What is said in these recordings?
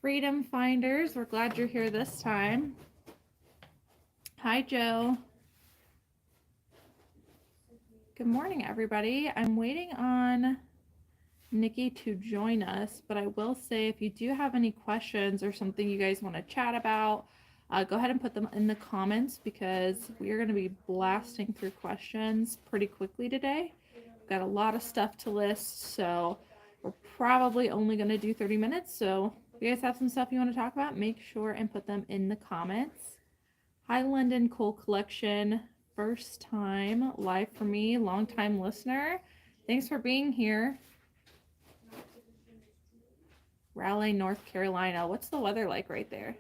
Freedom Finders. We're glad you're here this time. Hi, Joe. Good morning, everybody. I'm waiting on Nikki to join us, but I will say if you do have any questions or something you guys want to chat about, go ahead and put them in the comments because we are going to be blasting through questions pretty quickly today. We've got a lot of stuff to list, so we're probably only going to do 30 minutes. So if you guys have some stuff you want to talk about, make sure and put them in the comments. Hi, London Cole Collection. First time live for me, long time listener. Thanks for being here. Raleigh, North Carolina. What's the weather like right there?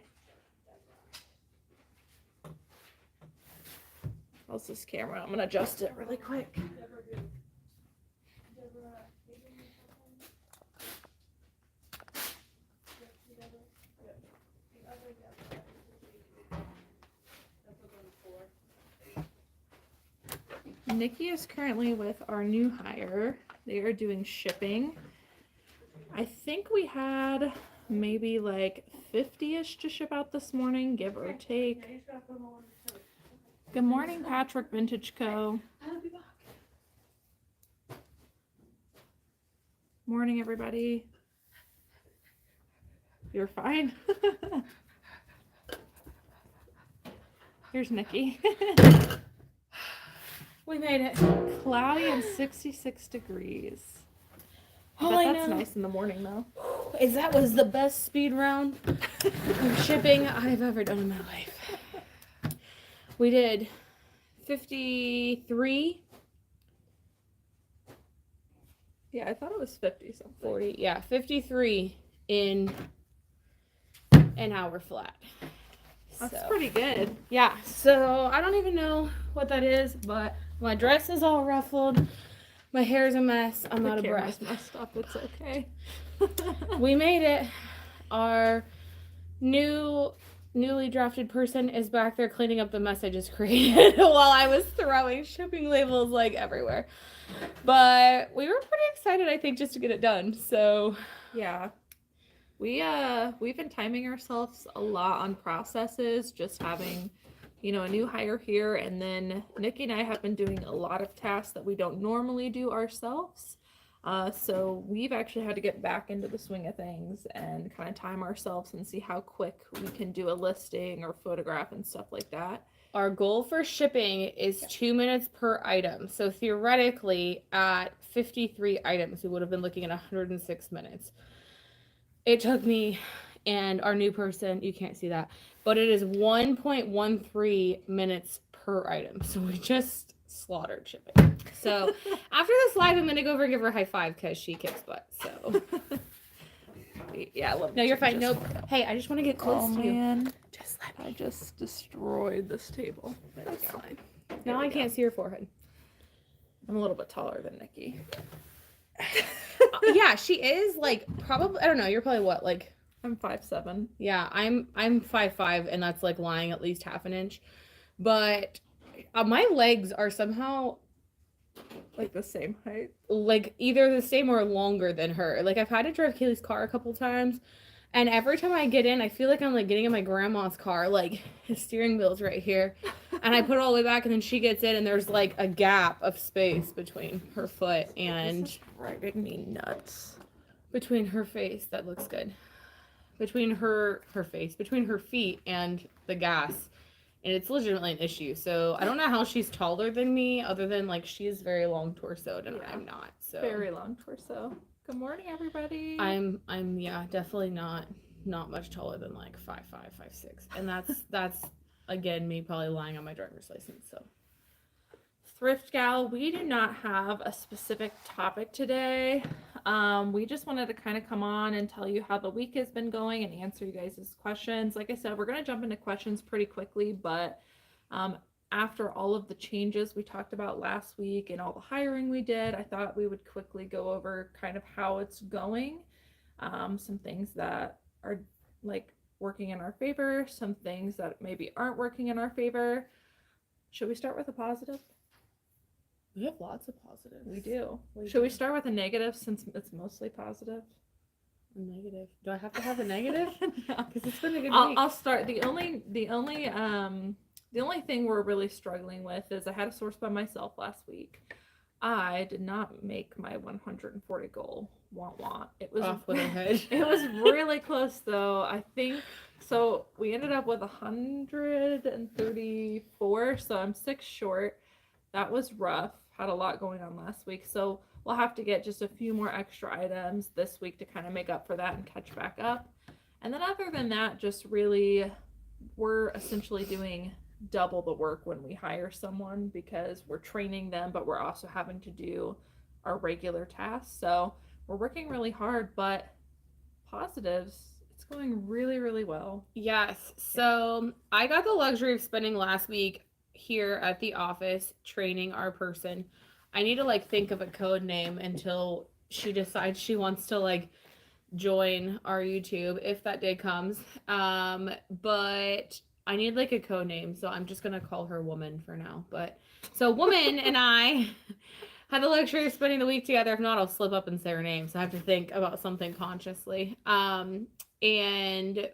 How's this camera? I'm going to adjust it really quick. Nikki is currently with our new hire. They are doing shipping. I think we had maybe like 50-ish to ship out this morning, give or take. Good morning, Patrick Vintage Co. Morning, everybody. You're fine. Here's Nikki. We made it. Cloudy and 66 degrees. All But I that's know nice in the morning, though. is that was the best speed round of shipping I've ever done in my life. We did 53. Yeah, I thought it was 50 something. 40, yeah, 53 in an hour flat. That's pretty good. Yeah, so I don't even know what that is, but my dress is all ruffled. My hair's a mess. I'm out of breath. Messed up. It's okay. We made it. Our newly drafted person is back there cleaning up the mess I just created while I was throwing shipping labels like everywhere. But we were pretty excited, I think, just to get it done. So yeah. We've been timing ourselves a lot on processes, just having, you know, a new hire here, and then Nikki and I have been doing a lot of tasks that we don't normally do ourselves. So we've actually had to get back into the swing of things and kind of time ourselves and see how quick we can do a listing or photograph and stuff like that. our goal for shipping is 2 minutes per item. So theoretically, at 53 items, we would have been looking at 106 minutes. It took me and our new person, you can't see that, but it is 1.13 minutes per item. So we just slaughtered shipping. So after this live, I'm going to go over and give her a high five because she kicks butt. So yeah, no, you're fine. Nope. Hey, I just want to get close to you. Just let me. I just destroyed this table. That's fine. Now I can't see your forehead. I'm a little bit taller than Nikki. Yeah, she is like probably, I don't know, you're probably what, like I'm 5'7". Yeah, I'm 5'5", and that's like lying at least half an inch. But my legs are somehow like the same height. Like either the same or longer than her. Like I've had to drive Cayley's car a couple times, and every time I get in, I feel like I'm like getting in my grandma's car. Like the steering wheel's right here, and I put it all the way back, and then she gets in, and there's like a gap of space between her foot and this is driving me nuts. Between her face, that looks good. Between her face, between her feet and the gas, and it's legitimately an issue. So I don't know how she's taller than me, other than like she's very long torsoed and I'm not. So very long torso. Good morning, everybody. I'm yeah, definitely not much taller than like 5'5", 5'6", and that's again me probably lying on my driver's license. So Thrift Gal, we do not have a specific topic today. We just wanted to kind of come on and tell you how the week has been going and answer you guys' questions. Like I said, we're going to jump into questions pretty quickly, but after all of the changes we talked about last week and all the hiring we did, I thought we would quickly go over kind of how it's going. Some things that are like working in our favor, some things that maybe aren't working in our favor. Should we start with a positive? we have lots of positives. We do. Should we start with a negative since it's mostly positive? A negative. Do I have to have a negative? No. Because it's been a good week. I'll start. The only thing we're really struggling with is I had a source by myself last week. I did not make my 140 goal. Want. It was off with a head. It was really close though. I think so. We ended up with 134, so I'm 6 short. That was rough. Had a lot going on last week, so we'll have to get just a few more extra items this week to kind of make up for that and catch back up. And then other than that, just really, we're essentially doing double the work when we hire someone because we're training them, but we're also having to do our regular tasks. So we're working really hard, but positives, it's going really, really well. Yes. So I got the luxury of spending last week here at the office training our person. I need to like think of a code name until she decides she wants to like join our YouTube if that day comes. But I need like a code name, so I'm just gonna call her Woman for now. But so Woman and I had the luxury of spending the week together. If not, I'll slip up and say her name, so I have to think about something consciously. And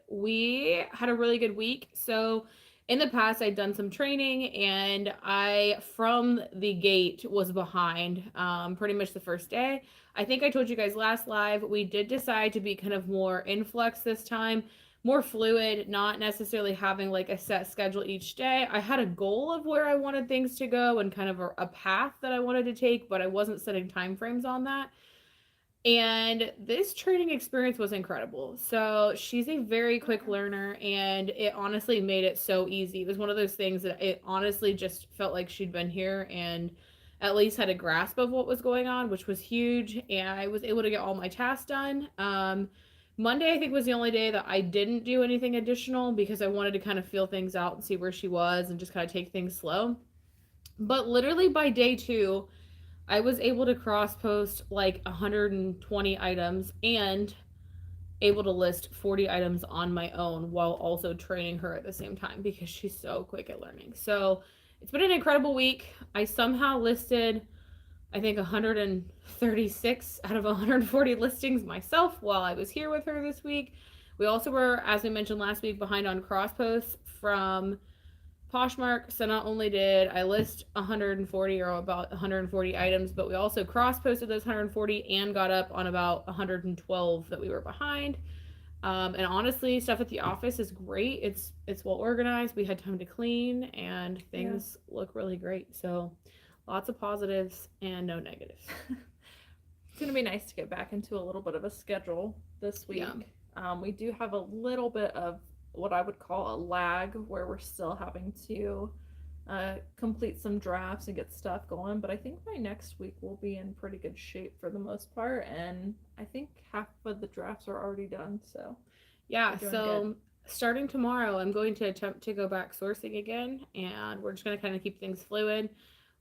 we had a really good week. So in the past, I'd done some training, and I, from the gate, was behind pretty much the first day. I think I told you guys last live, we did decide to be kind of more influx this time, more fluid, not necessarily having like a set schedule each day. I had a goal of where I wanted things to go and kind of a path that I wanted to take, but I wasn't setting time frames on that. And this training experience was incredible. So she's a very quick learner, and it honestly made it so easy. It was one of those things that it honestly just felt like she'd been here and at least had a grasp of what was going on, which was huge. And I was able to get all my tasks done. Monday, I think, was the only day that I didn't do anything additional because I wanted to kind of feel things out and see where she was and just kind of take things slow. But literally by day 2, I was able to cross post like 120 items and able to list 40 items on my own while also training her at the same time because she's so quick at learning. So it's been an incredible week. I somehow listed, I think, 136 out of 140 listings myself while I was here with her this week. We also were, as we mentioned last week, behind on cross posts from Poshmark. So not only did I list 140 or about 140 items, but we also cross posted those 140 and got up on about 112 that we were behind. And honestly, stuff at the office is great. It's well organized. We had time to clean, and things look really great. So lots of positives and no negatives. It's gonna be nice to get back into a little bit of a schedule this week. Yeah. We do have a little bit of what I would call a lag where we're still having to complete some drafts and get stuff going, but I think by next week we'll be in pretty good shape for the most part, and I think half of the drafts are already done. So yeah, so starting tomorrow I'm going to attempt to go back sourcing again, and we're just going to kind of keep things fluid.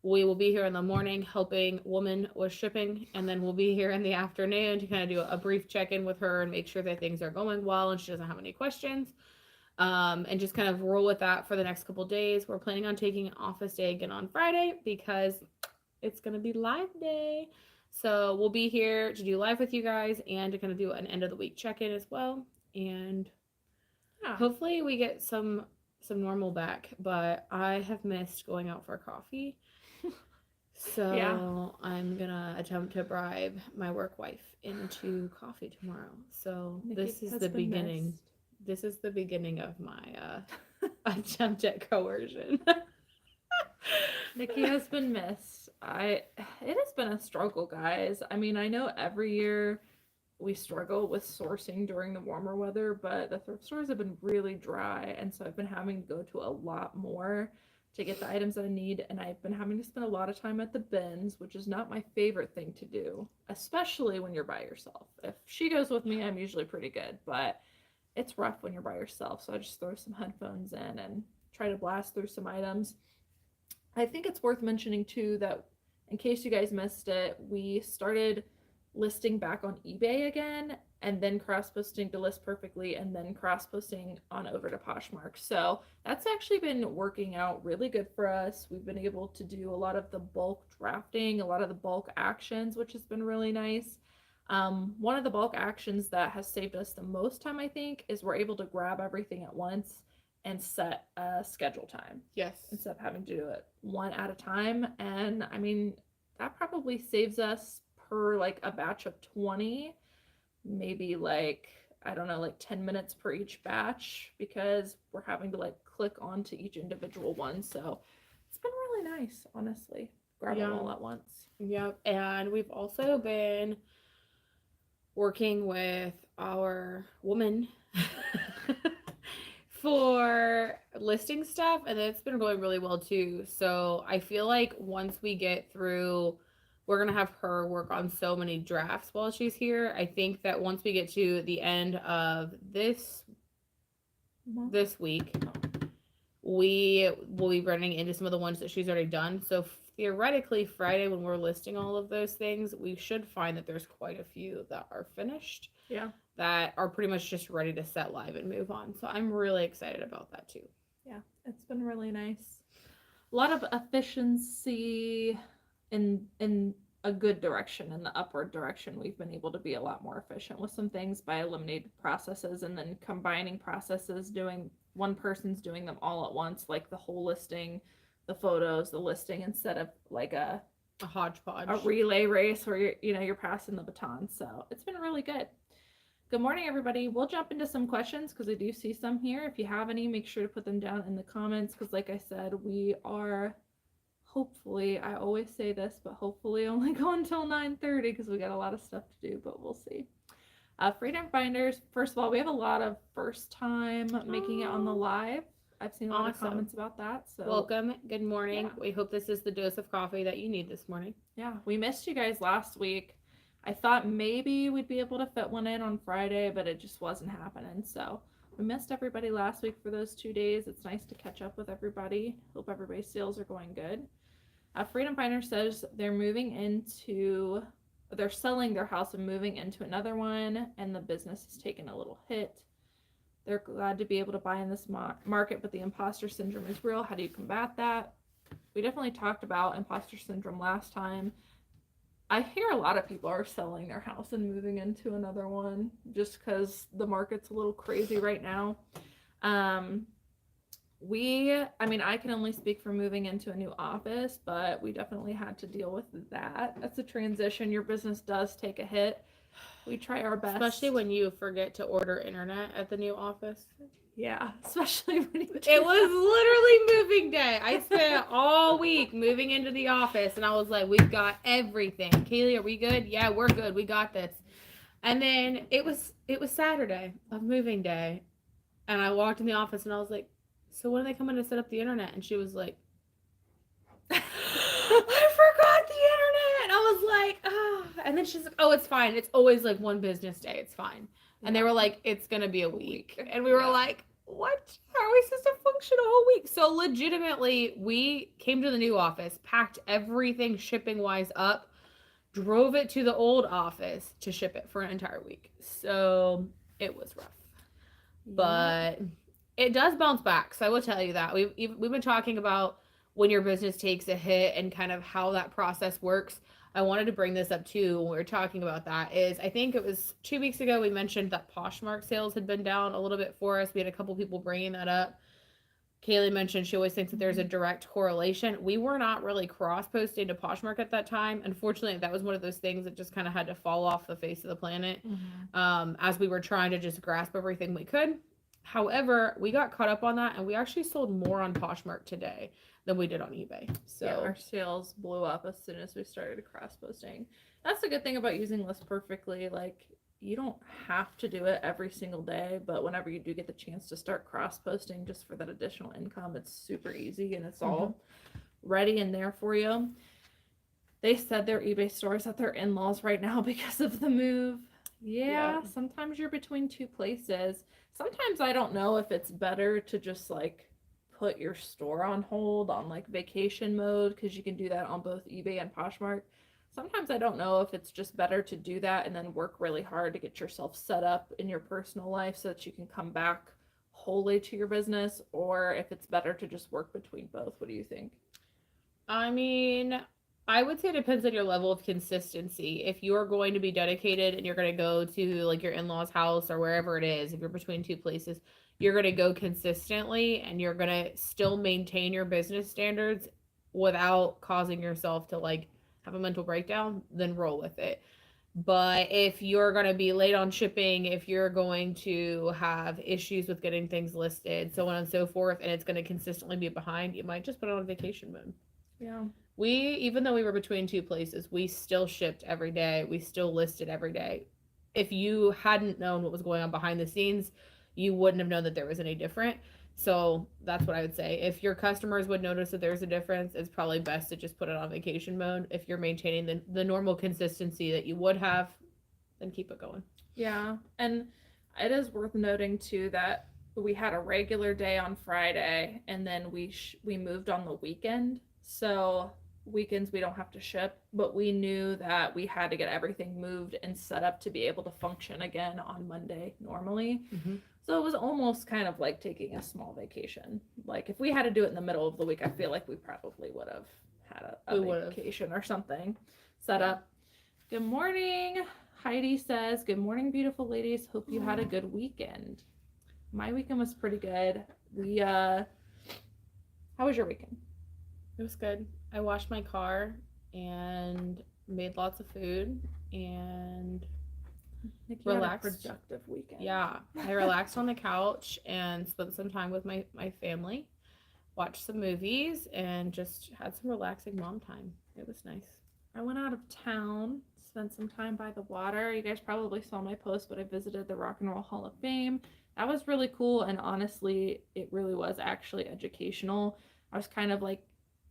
We will be here in the morning helping Woman with shipping, and then we'll be here in the afternoon to kind of do a brief check-in with her and make sure that things are going well and she doesn't have any questions. And just kind of roll with that for the next couple days. We're planning on taking an office day again on Friday because it's going to be live day. So we'll be here to do live with you guys and to kind of do an end of the week check-in as well. And hopefully we get some normal back, but I have missed going out for coffee. So I'm going to attempt to bribe my work wife into coffee tomorrow. So this is the beginning. Missed. This is the beginning of my attempt at coercion. Nikki has been missed. It has been a struggle, guys. I mean, I know every year we struggle with sourcing during the warmer weather, but the thrift stores have been really dry, and so I've been having to go to a lot more to get the items that I need, and I've been having to spend a lot of time at the bins, which is not my favorite thing to do, especially when you're by yourself. If she goes with me, I'm usually pretty good, but it's rough when you're by yourself, so I just throw some headphones in and try to blast through some items. I think it's worth mentioning too that in case you guys missed it, we started listing back on eBay again, and then cross-posting to list perfectly, and then cross-posting on over to Poshmark. So that's actually been working out really good for us. We've been able to do a lot of the bulk drafting, a lot of the bulk actions, which has been really nice. One of the bulk actions that has saved us the most time, I think, is we're able to grab everything at once and set a schedule time. Yes. Instead of having to do it one at a time. And I mean, that probably saves us per like a batch of 20, maybe like, I don't know, like 10 minutes per each batch, because we're having to like click onto each individual one. So it's been really nice, honestly, grab them all at once. Yep. And we've also been working with our woman for listing stuff, and it's been going really well too. So I feel like once we get through, we're gonna have her work on so many drafts while she's here. I think that once we get to the end of this week, we will be running into some of the ones that she's already done. So theoretically, Friday, when we're listing all of those things, we should find that there's quite a few that are finished. Yeah. That are pretty much just ready to set live and move on. So I'm really excited about that too. Yeah, it's been really nice. A lot of efficiency in a good direction, in the upward direction. We've been able to be a lot more efficient with some things by eliminating processes and then combining processes, doing one person's doing them all at once, like the whole listing, the photos, the listing, instead of like a hodgepodge, a relay race where you're passing the baton. So it's been really good. Good morning, everybody. We'll jump into some questions because I do see some here. If you have any, make sure to put them down in the comments, because like I said, we are hopefully, I always say this, but hopefully only go until 9:30 because we got a lot of stuff to do, but we'll see. Freedom Finders, first of all, we have a lot of first time making it on the live. I've seen a lot of comments about that. So welcome. Good morning. Yeah. We hope this is the dose of coffee that you need this morning. Yeah, we missed you guys last week. I thought maybe we'd be able to fit one in on Friday, but it just wasn't happening. So we missed everybody last week for those 2 days. It's nice to catch up with everybody. Hope everybody's sales are going good. Freedom Finder says they're selling their house and moving into another one, and the business is taking a little hit. They're glad to be able to buy in this market, but the imposter syndrome is real. How do you combat that? We definitely talked about imposter syndrome last time. I hear a lot of people are selling their house and moving into another one just because the market's a little crazy right now. I can only speak for moving into a new office, but we definitely had to deal with that. That's a transition. Your business does take a hit. We try our best. Especially when you forget to order internet at the new office. Yeah, especially when it was literally moving day. I spent all week moving into the office, and I was like, we've got everything. Cayley, are we good? Yeah, we're good. We got this. And then it was Saturday of moving day, and I walked in the office, and I was like, so when are they coming to set up the internet? And she was like, I forgot the internet. And I was like, oh. And then she's like, oh, it's fine. It's always like one business day. It's fine. And they were like, it's going to be a week. And we were like, what? How are we supposed to function a whole week? So legitimately, we came to the new office, packed everything shipping-wise up, drove it to the old office to ship it for an entire week. So it was rough. Yeah. But it does bounce back. So I will tell you that. We've been talking about when your business takes a hit and kind of how that process works. I wanted to bring this up too when we were talking about that. I think it was 2 weeks ago we mentioned that Poshmark sales had been down a little bit for us. We had a couple people bringing that up. Cayley mentioned she always thinks that there's a direct correlation. We were not really cross-posting to Poshmark at that time. Unfortunately, that was one of those things that just kind of had to fall off the face of the planet as we were trying to just grasp everything we could. However, we got caught up on that, and we actually sold more on Poshmark today than we did on eBay. So yeah, our sales blew up as soon as we started cross-posting. That's the good thing about using List Perfectly. Like, you don't have to do it every single day, but whenever you do get the chance to start cross-posting just for that additional income, it's super easy, and it's all ready and there for you. They said their eBay store is at their in-laws right now because of the move. Yeah, sometimes you're between two places. Sometimes I don't know if it's better to just like put your store on hold on like vacation mode, because you can do that on both eBay and Poshmark. Sometimes I don't know if it's just better to do that and then work really hard to get yourself set up in your personal life so that you can come back wholly to your business, or if it's better to just work between both. What do you think? I mean, I would say it depends on your level of consistency. If you're going to be dedicated and you're going to go to like your in-laws house or wherever it is, if you're between two places, you're going to go consistently and you're going to still maintain your business standards without causing yourself to like have a mental breakdown, then roll with it. But if you're going to be late on shipping, if you're going to have issues with getting things listed, so on and so forth, and it's going to consistently be behind, you might just put it on vacation mode. Yeah. Even though we were between two places, we still shipped every day. We still listed every day. If you hadn't known what was going on behind the scenes, you wouldn't have known that there was any different. So that's what I would say. If your customers would notice that there's a difference, it's probably best to just put it on vacation mode. If you're maintaining the normal consistency that you would have, then keep it going. Yeah. And it is worth noting too that we had a regular day on Friday and then we moved on the weekend. So weekends we don't have to ship, but we knew that we had to get everything moved and set up to be able to function again on Monday normally. Mm-hmm. So it was almost kind of like taking a small vacation. Like if we had to do it in the middle of the week, I feel like we probably would have had a vacation or something set up. Good morning. Heidi says, good morning, beautiful ladies. Hope you had a good weekend. My weekend was pretty good. How was your weekend? It was good. I washed my car and made lots of food and relaxed. Had a productive weekend. Yeah, I relaxed on the couch and spent some time with my family, watched some movies, and just had some relaxing mom time. It was nice. I went out of town, spent some time by the water. You guys probably saw my post, but I visited the Rock and Roll Hall of Fame. That was really cool, and honestly, it really was actually educational. I was kind of like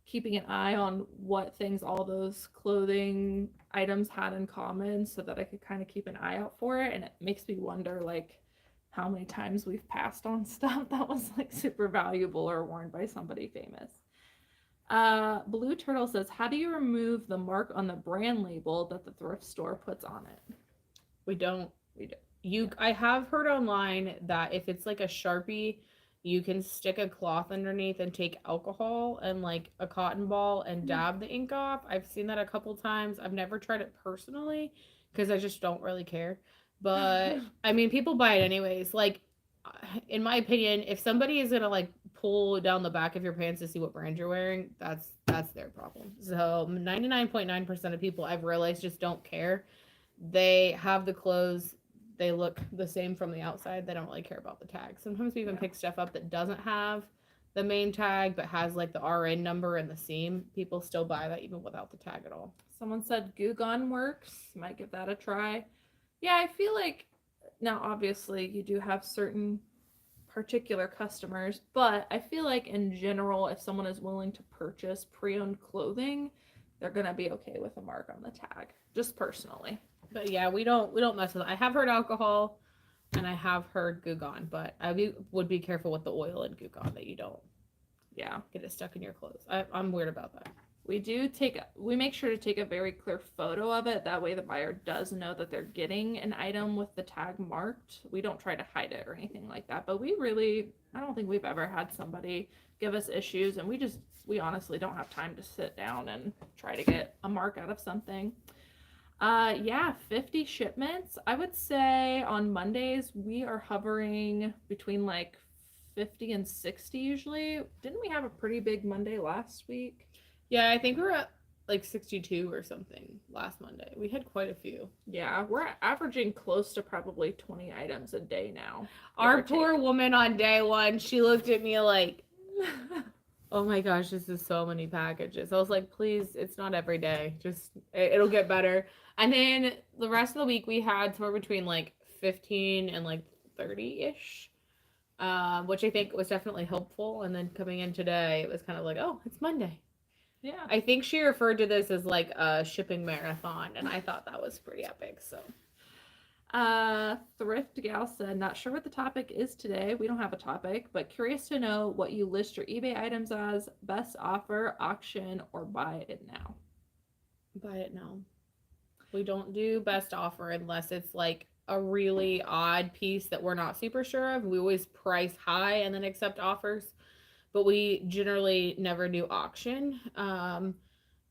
keeping an eye on what things all those clothing items had in common so that I could kind of keep an eye out for it. And it makes me wonder like how many times we've passed on stuff that was like super valuable or worn by somebody famous. Blue Turtle says, how do you remove the mark on the brand label that the thrift store puts on it? We don't. I have heard online that if it's like a Sharpie, you can stick a cloth underneath and take alcohol and like a cotton ball and dab the ink off. I've seen that a couple times. I've never tried it personally because I just don't really care. But I mean, people buy it anyways. Like, in my opinion, if somebody is gonna like pull down the back of your pants to see what brand you're wearing, that's their problem. So 99.9% of people I've realized just don't care. They have the clothes. They look the same from the outside. They don't really care about the tag. Sometimes we even pick stuff up that doesn't have the main tag but has like the RN number and the seam. People still buy that even without the tag at all. Someone said Goo Gone works. Might give that a try. Yeah, I feel like now obviously you do have certain particular customers, but I feel like in general, if someone is willing to purchase pre-owned clothing, they're gonna be okay with a mark on the tag. Just personally. But yeah, we don't mess with it. I have heard alcohol and I have heard Goo Gone, but would be careful with the oil in Goo Gone that you don't get it stuck in your clothes. I'm weird about that. We make sure to take a very clear photo of it. That way the buyer does know that they're getting an item with the tag marked. We don't try to hide it or anything like that, but I don't think we've ever had somebody give us issues, and we honestly don't have time to sit down and try to get a mark out of something. 50 shipments. I would say on Mondays we are hovering between like 50 and 60 usually. Didn't we have a pretty big Monday last week? Yeah, I think we were at like 62 or something last Monday. We had quite a few. Yeah, we're averaging close to probably 20 items a day now. Our poor woman on day one, she looked at me like, oh my gosh, this is so many packages. I was like, please, it's not every day. Just, it'll get better. And then the rest of the week we had somewhere between like 15 and like 30-ish, which I think was definitely helpful. And then coming in today, it was kind of like, oh, it's Monday. Yeah. I think she referred to this as like a shipping marathon, and I thought that was pretty epic. So, Thrift Gal said, not sure what the topic is today. We don't have a topic, but curious to know what you list your eBay items as: best offer, auction, or buy it now. Buy it now. We don't do best offer unless it's like a really odd piece that we're not super sure of. We always price high and then accept offers. But we generally never do auction.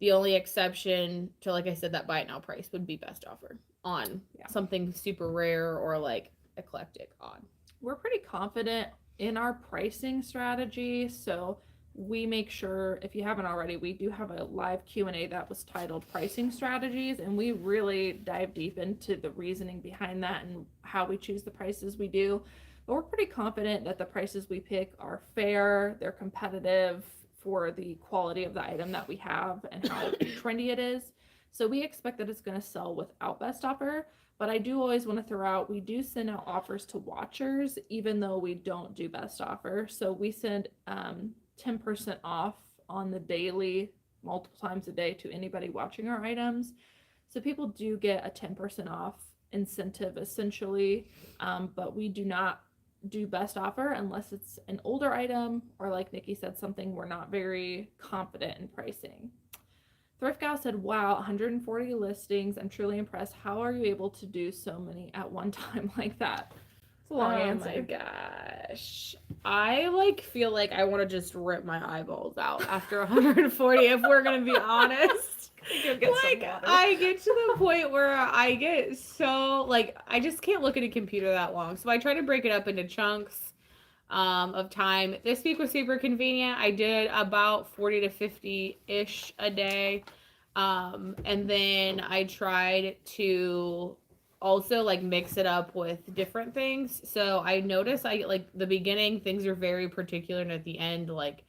The only exception to, like I said, that buy it now price would be best offer on something super rare or like eclectic odd. We're pretty confident in our pricing strategy, so we make sure, if you haven't already, we do have a live Q&A that was titled Pricing Strategies, and we really dive deep into the reasoning behind that and how we choose the prices we do. But we're pretty confident that the prices we pick are fair, they're competitive for the quality of the item that we have and how trendy it is. So we expect that it's going to sell without best offer. But I do always want to throw out, we do send out offers to watchers, even though we don't do best offer. So we send 10% off on the daily, multiple times a day, to anybody watching our items. So people do get a 10% off incentive, essentially. But we do not do best offer unless it's an older item or, like Nikki said, something we're not very confident in pricing. Thrift Gal said, wow, 140 listings. I'm truly impressed. How are you able to do so many at one time like that? It's a long answer. Oh my gosh. I like feel like I want to just rip my eyeballs out after 140 if we're going to be honest. Like I get to the point where I get so like I just can't look at a computer that long. So I try to break it up into chunks of time. This week was super convenient. I did about 40 to 50-ish a day. And then I tried to also like mix it up with different things. So I noticed like the beginning things are very particular, and at the end like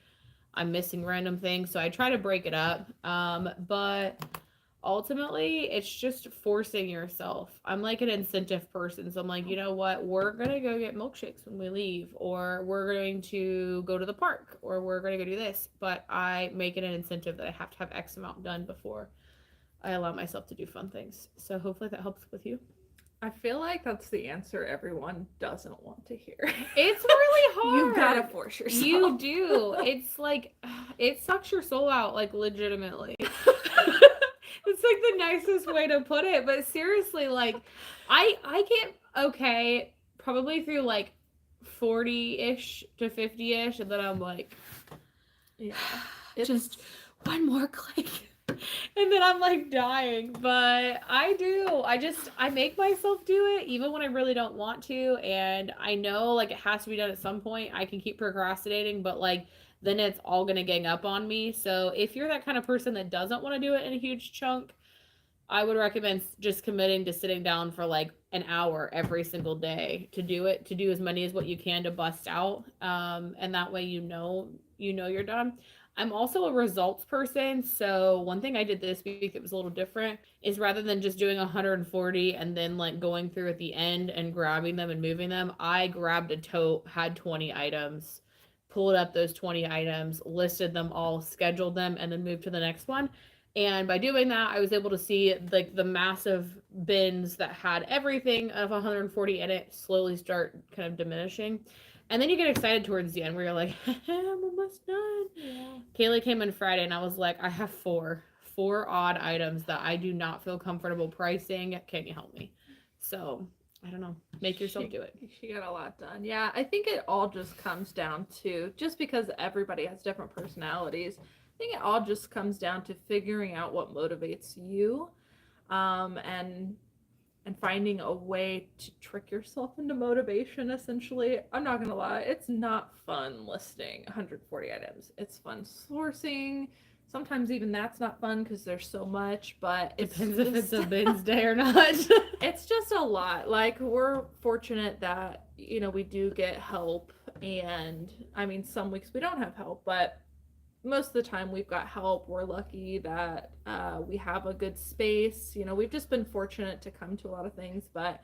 I'm missing random things. So I try to break it up. But ultimately it's just forcing yourself. I'm like an incentive person. So I'm like, you know what? We're going to go get milkshakes when we leave, or we're going to go to the park, or we're going to go do this. But I make it an incentive that I have to have X amount done before I allow myself to do fun things. So hopefully that helps with you. I feel like that's the answer everyone doesn't want to hear. It's really hard. You gotta force yourself. You do. It's like, it sucks your soul out, like legitimately. It's like the nicest way to put it. But seriously, like, I get okay, probably through like 40-ish to 50-ish, and then I'm like, yeah, it's just one more click. And then I'm like dying. But I make myself do it even when I really don't want to. And I know like it has to be done at some point. I can keep procrastinating, but like then it's all gonna gang up on me. So if you're that kind of person that doesn't want to do it in a huge chunk, I would recommend just committing to sitting down for like an hour every single day to do it, to do as many as what you can to bust out. And that way you know you're done. I'm also a results person. So one thing I did this week that was a little different is rather than just doing 140 and then like going through at the end and grabbing them and moving them, I grabbed a tote, had 20 items, pulled up those 20 items, listed them all, scheduled them, and then moved to the next one. And by doing that, I was able to see like the massive bins that had everything of 140 in it slowly start kind of diminishing. And then you get excited towards the end where you're like, I'm almost done. Yeah. Cayley came in Friday and I was like, I have four odd items that I do not feel comfortable pricing. Can you help me? So I don't know. Make yourself do it. She got a lot done. Yeah, I think it all just comes down to, just because everybody has different personalities, I think it all just comes down to figuring out what motivates you, and finding a way to trick yourself into motivation, essentially. I'm not gonna lie, it's not fun listing 140 items. It's fun sourcing. Sometimes even that's not fun because there's so much, but it depends if it's a bins day or not. It's just a lot. Like, we're fortunate that, we do get help, and I mean, some weeks we don't have help, but most of the time we've got help. We're lucky that we have a good space. We've just been fortunate to come to a lot of things, but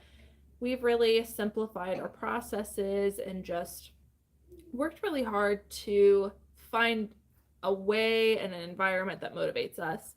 we've really simplified our processes and just worked really hard to find a way and an environment that motivates us.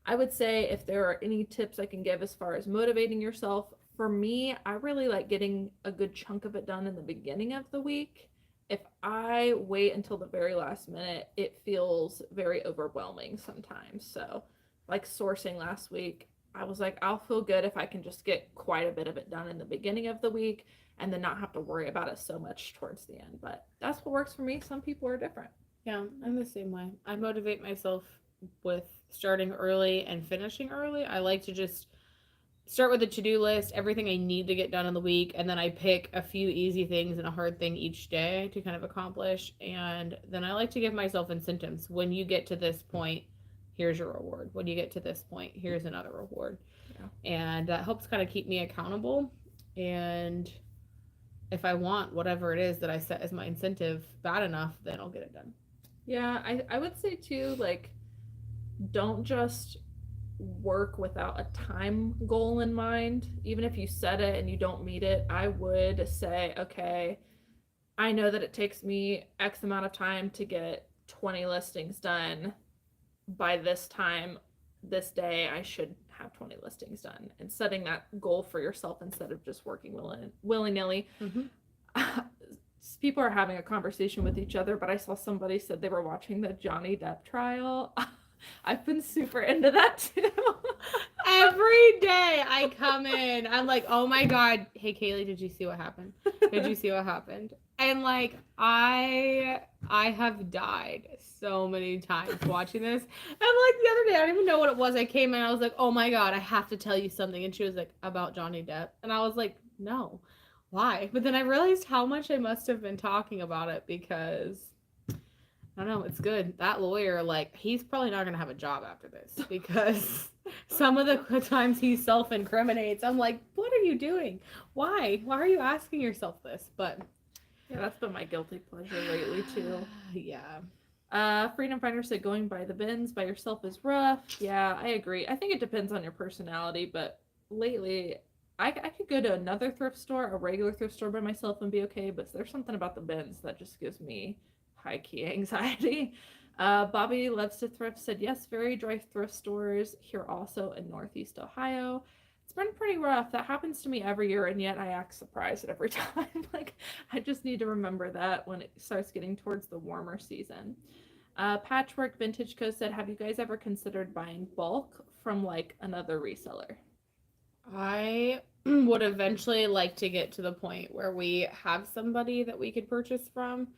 I would say if there are any tips I can give as far as motivating yourself, for me, I really like getting a good chunk of it done in the beginning of the week. If I wait until the very last minute, it feels very overwhelming sometimes. So like sourcing last week, I was like, I'll feel good if I can just get quite a bit of it done in the beginning of the week and then not have to worry about it so much towards the end. But that's what works for me. Some people are different. Yeah, I'm the same way. I motivate myself with starting early and finishing early. I like to just start with a to-do list, everything I need to get done in the week, and then I pick a few easy things and a hard thing each day to kind of accomplish. And then I like to give myself incentives. When you get to this point, here's your reward. When you get to this point, here's another reward. Yeah. And that helps kind of keep me accountable. And if I want whatever it is that I set as my incentive bad enough, then I'll get it done. Yeah, I would say too, like, don't just work without a time goal in mind. Even if you set it and you don't meet it, I would say, okay, I know that it takes me X amount of time to get 20 listings done. By this time, this day, I should have 20 listings done. And setting that goal for yourself instead of just working willy-nilly. Mm-hmm. People are having a conversation with each other, but I saw somebody said they were watching the Johnny Depp trial. I've been super into that too. Every day I come in, I'm like, oh my God. Hey, Cayley, did you see what happened? Did you see what happened? And like, I have died so many times watching this. And like the other day, I don't even know what it was. I came in, I was like, oh my God, I have to tell you something. And she was like, about Johnny Depp. And I was like, no, why? But then I realized how much I must have been talking about it because I don't know, it's good. That lawyer, like, he's probably not going to have a job after this because some of the times he self-incriminates. I'm like, what are you doing? Why? Why are you asking yourself this? But yeah, that's been my guilty pleasure lately too. Yeah. Freedom Finder said going by the bins by yourself is rough. Yeah, I agree. I think it depends on your personality, but lately I could go to another thrift store, a regular thrift store by myself and be okay, but there's something about the bins that just gives me high-key anxiety. Bobby loves to thrift said, yes, very dry thrift stores here also in Northeast Ohio. It's been pretty rough. That happens to me every year, and yet I act surprised every time. Like, I just need to remember that when it starts getting towards the warmer season. Patchwork Vintage Co. said, have you guys ever considered buying bulk from, like, another reseller? I would eventually like to get to the point where we have somebody that we could purchase from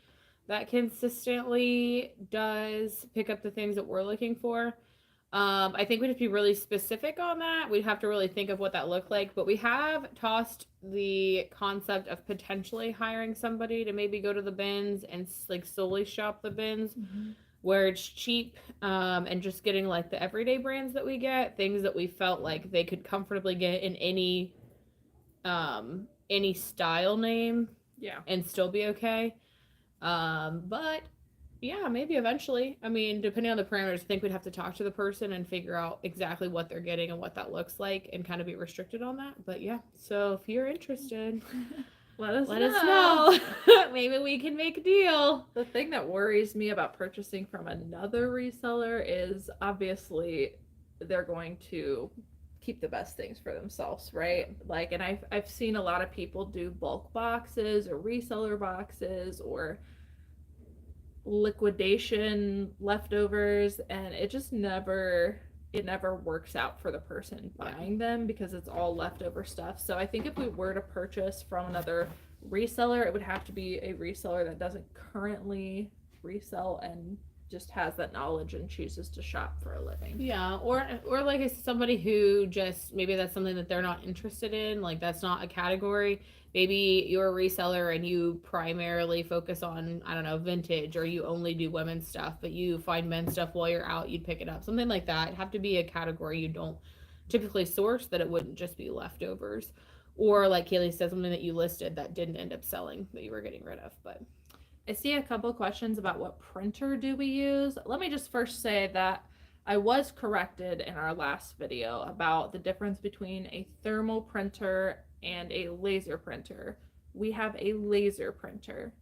that consistently does pick up the things that we're looking for. I think we'd have to be really specific on that. We'd have to really think of what that looked like. But we have tossed the concept of potentially hiring somebody to maybe go to the bins and like solely shop the bins, mm-hmm. where it's cheap, and just getting like the everyday brands that we get, things that we felt like they could comfortably get in any style name, yeah, and still be okay. But yeah, maybe eventually. I mean, depending on the parameters, I think we'd have to talk to the person and figure out exactly what they're getting and what that looks like and kind of be restricted on that. But yeah, so if you're interested, let us know. Maybe we can make a deal. The thing that worries me about purchasing from another reseller is obviously they're going to keep the best things for themselves, right? Like, and I've seen a lot of people do bulk boxes or reseller boxes or liquidation leftovers, and it just never works out for the person buying them because it's all leftover stuff. So I think if we were to purchase from another reseller, it would have to be a reseller that doesn't currently resell and just has that knowledge and chooses to shop for a living. Yeah, or like somebody who just, maybe that's something that they're not interested in, like that's not a category. Maybe you're a reseller and you primarily focus on, I don't know, vintage, or you only do women's stuff, but you find men's stuff while you're out, you'd pick it up. Something like that. It'd have to be a category you don't typically source, that it wouldn't just be leftovers. Or like Cayley said, something that you listed that didn't end up selling that you were getting rid of. But I see a couple of questions about what printer do we use. Let me just first say that I was corrected in our last video about the difference between a thermal printer and a laser printer. We have a laser printer,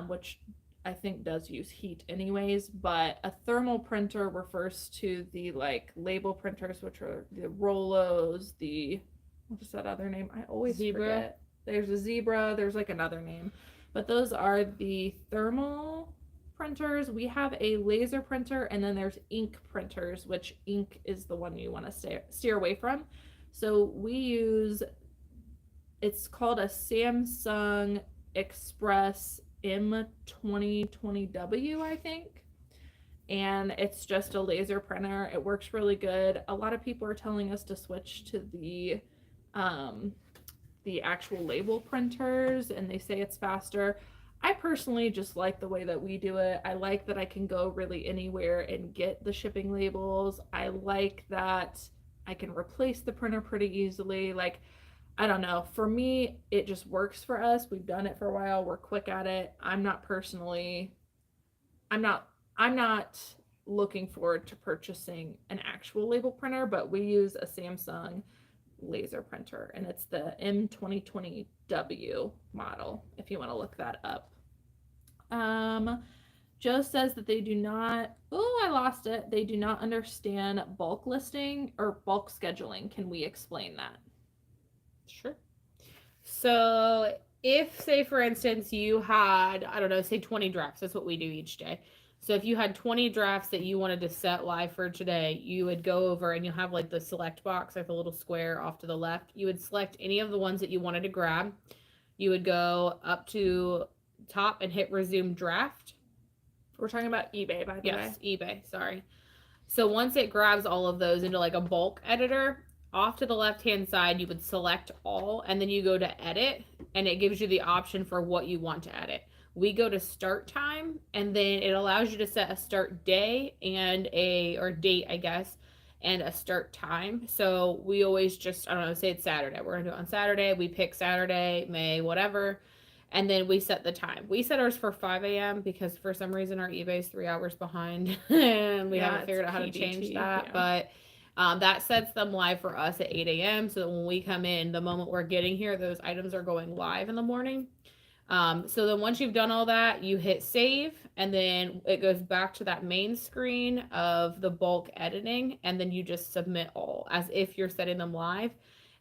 which I think does use heat anyways, but a thermal printer refers to the like label printers, which are the Rollos, the, what's that other name? I always forget. There's a Zebra, there's like another name. But those are the thermal printers. We have a laser printer, and then there's ink printers, which ink is the one you want to steer away from. So we use, it's called a Samsung Express M2020W, I think. and it's just a laser printer. It works really good. A lot of people are telling us to switch to the actual label printers, and they say it's faster. I personally just like the way that we do it. I like that I can go really anywhere and get the shipping labels. I like that I can replace the printer pretty easily. Like, I don't know. For me, it just works for us. We've done it for a while. We're quick at it. I'm not I'm not looking forward to purchasing an actual label printer, but we use a Samsung laser printer, and it's the M2020W model if you want to look that up. Joe says that they do not, oh, I lost it. They do not understand bulk listing or bulk scheduling. Can we explain that? Sure. So if, say, for instance, you had, I don't know, say 20 drafts, that's what we do each day. So if you had 20 drafts that you wanted to set live for today, you would go over and you have like the select box, like the little square off to the left. You would select any of the ones that you wanted to grab. You would go up to top and hit resume draft. We're talking about eBay, by the way. Yes, eBay, sorry. So once it grabs all of those into like a bulk editor, off to the left-hand side, you would select all, and then you go to edit, and it gives you the option for what you want to edit. We go to start time, and then it allows you to set a start day and or date, I guess, and a start time. So we always just, I don't know, say it's Saturday. We're going to do it on Saturday. We pick Saturday, May, whatever. And then we set the time. We set ours for 5 a.m. because for some reason our eBay is 3 hours behind and we haven't figured out how to change that. Yeah. But that sets them live for us at 8 a.m. so that when we come in, the moment we're getting here, those items are going live in the morning. So then once you've done all that, you hit save, and then it goes back to that main screen of the bulk editing, and then you just submit all as if you're setting them live.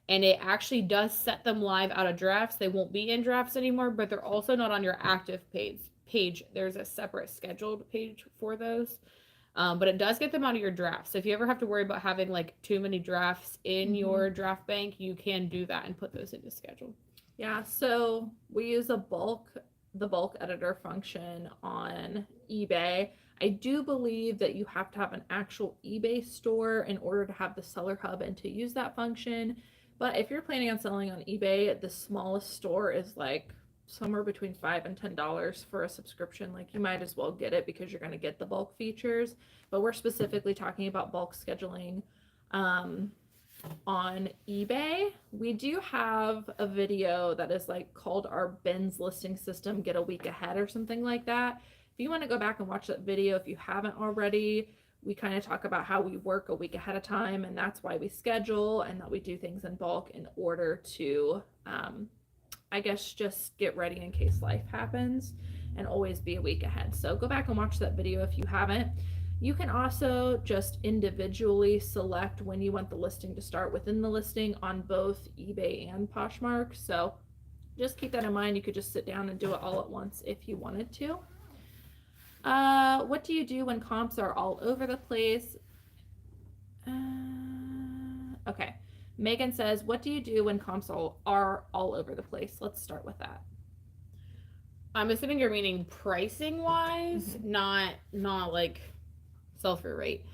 And it actually does set them live out of drafts. They won't be in drafts anymore, but they're also not on your active page. There's a separate scheduled page for those. But it does get them out of your drafts. So if you ever have to worry about having like too many drafts in your draft bank, you can do that and put those into schedule. Yeah, so we use the bulk editor function on eBay. I do believe that you have to have an actual eBay store in order to have the seller hub and to use that function. But if you're planning on selling on eBay, the smallest store is like somewhere between $5 and $10 for a subscription. Like, you might as well get it because you're going to get the bulk features. But we're specifically talking about bulk scheduling on eBay. We do have a video that is like called our bins listing system get a week ahead or something like that. If you want to go back and watch that video, if you haven't already, we kind of talk about how we work a week ahead of time, and that's why we schedule and that we do things in bulk in order to, I guess, just get ready in case life happens and always be a week ahead. So go back and watch that video if you haven't. You can also just individually select when you want the listing to start within the listing on both eBay and Poshmark. So just keep that in mind. You could just sit down and do it all at once if you wanted to. What do you do when comps are all over the place? Okay. Megan says, what do you do when comps are all over the place? Let's start with that. I'm assuming you're meaning pricing wise, not like sell-through rate.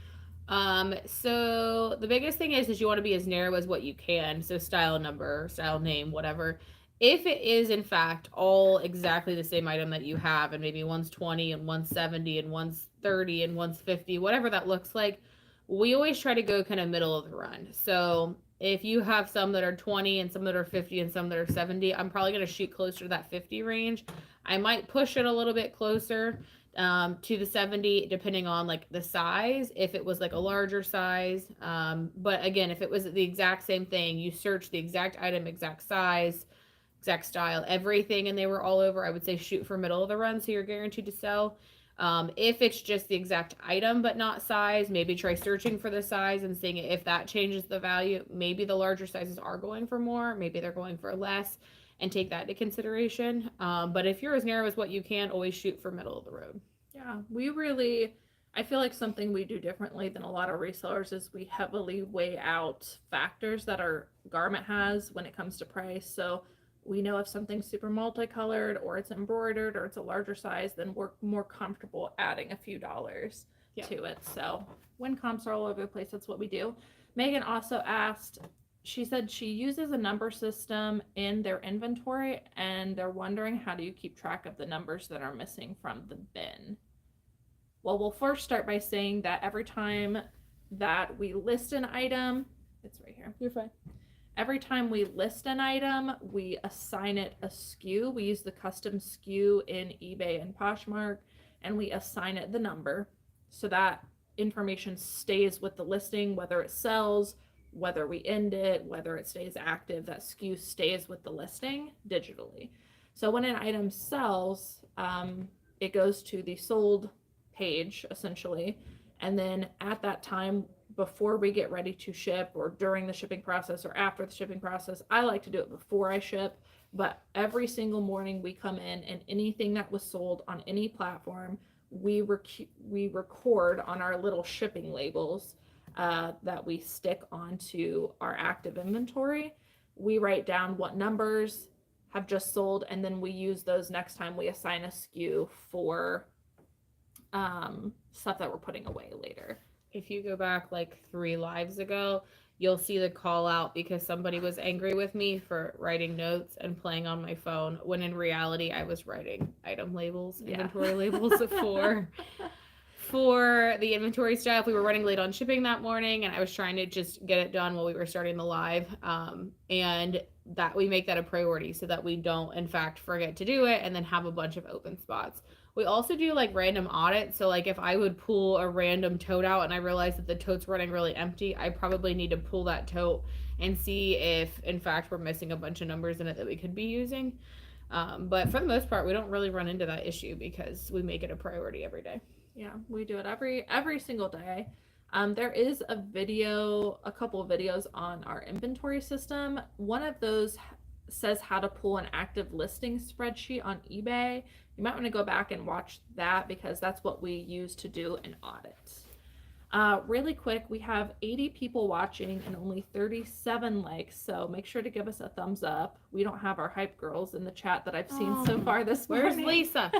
So the biggest thing is you want to be as narrow as what you can. So style number, style name, whatever. If it is in fact all exactly the same item that you have, and maybe one's 20 and one's 70 and one's 30 and one's 50, whatever that looks like, we always try to go kind of middle of the run. So if you have some that are 20 and some that are 50 and some that are 70, I'm probably going to shoot closer to that 50 range. I might push it a little bit closer to the 70 depending on like the size, if it was like a larger size. But again, if it was the exact same thing, you search the exact item, exact size, exact style, everything, and they were all over, I would say shoot for middle of the run so you're guaranteed to sell. If it's just the exact item but not size, maybe try searching for the size and seeing if that changes the value. Maybe the larger sizes are going for more, maybe they're going for less, and take that into consideration. But if you're as narrow as what you can, always shoot for middle of the road. Yeah, I feel like something we do differently than a lot of resellers is we heavily weigh out factors that our garment has when it comes to price. So we know if something's super multicolored or it's embroidered or it's a larger size, then we're more comfortable adding a few dollars. to it. So when comps are all over the place, that's what we do. Megan also asked, she said she uses a number system in their inventory and they're wondering, how do you keep track of the numbers that are missing from the bin? Well, we'll first start by saying that every time that we list an item, it's right here. You're fine. Every time we list an item, we assign it a SKU. We use the custom SKU in eBay and Poshmark, and we assign it the number so that information stays with the listing, whether it sells, whether we end it, whether it stays active, that SKU stays with the listing digitally. So when an item sells, it goes to the sold page essentially, and then at that time, before we get ready to ship or during the shipping process or after the shipping process, I like to do it before I ship, but every single morning we come in and anything that was sold on any platform, we record on our little shipping labels that we stick onto our active inventory. We write down what numbers have just sold, and then we use those next time we assign a SKU for stuff that we're putting away later. If you go back like 3 lives ago, you'll see the call out because somebody was angry with me for writing notes and playing on my phone, when in reality I was writing item labels, inventory labels for the inventory stuff. We were running late on shipping that morning and I was trying to just get it done while we were starting the live. And that we make that a priority so that we don't in fact forget to do it and then have a bunch of open spots. We also do like random audits. So like if I would pull a random tote out and I realize that the tote's running really empty, I probably need to pull that tote and see if in fact we're missing a bunch of numbers in it that we could be using. But for the most part, we don't really run into that issue because we make it a priority every day. Yeah, we do it every single day. There is a couple of videos on our inventory system. One of those says how to pull an active listing spreadsheet on eBay. You might want to go back and watch that because that's what we use to do an audit. Really quick, we have 80 people watching and only 37 likes, so make sure to give us a thumbs up. We don't have our hype girls in the chat that I've seen so far this morning. Where's Lisa?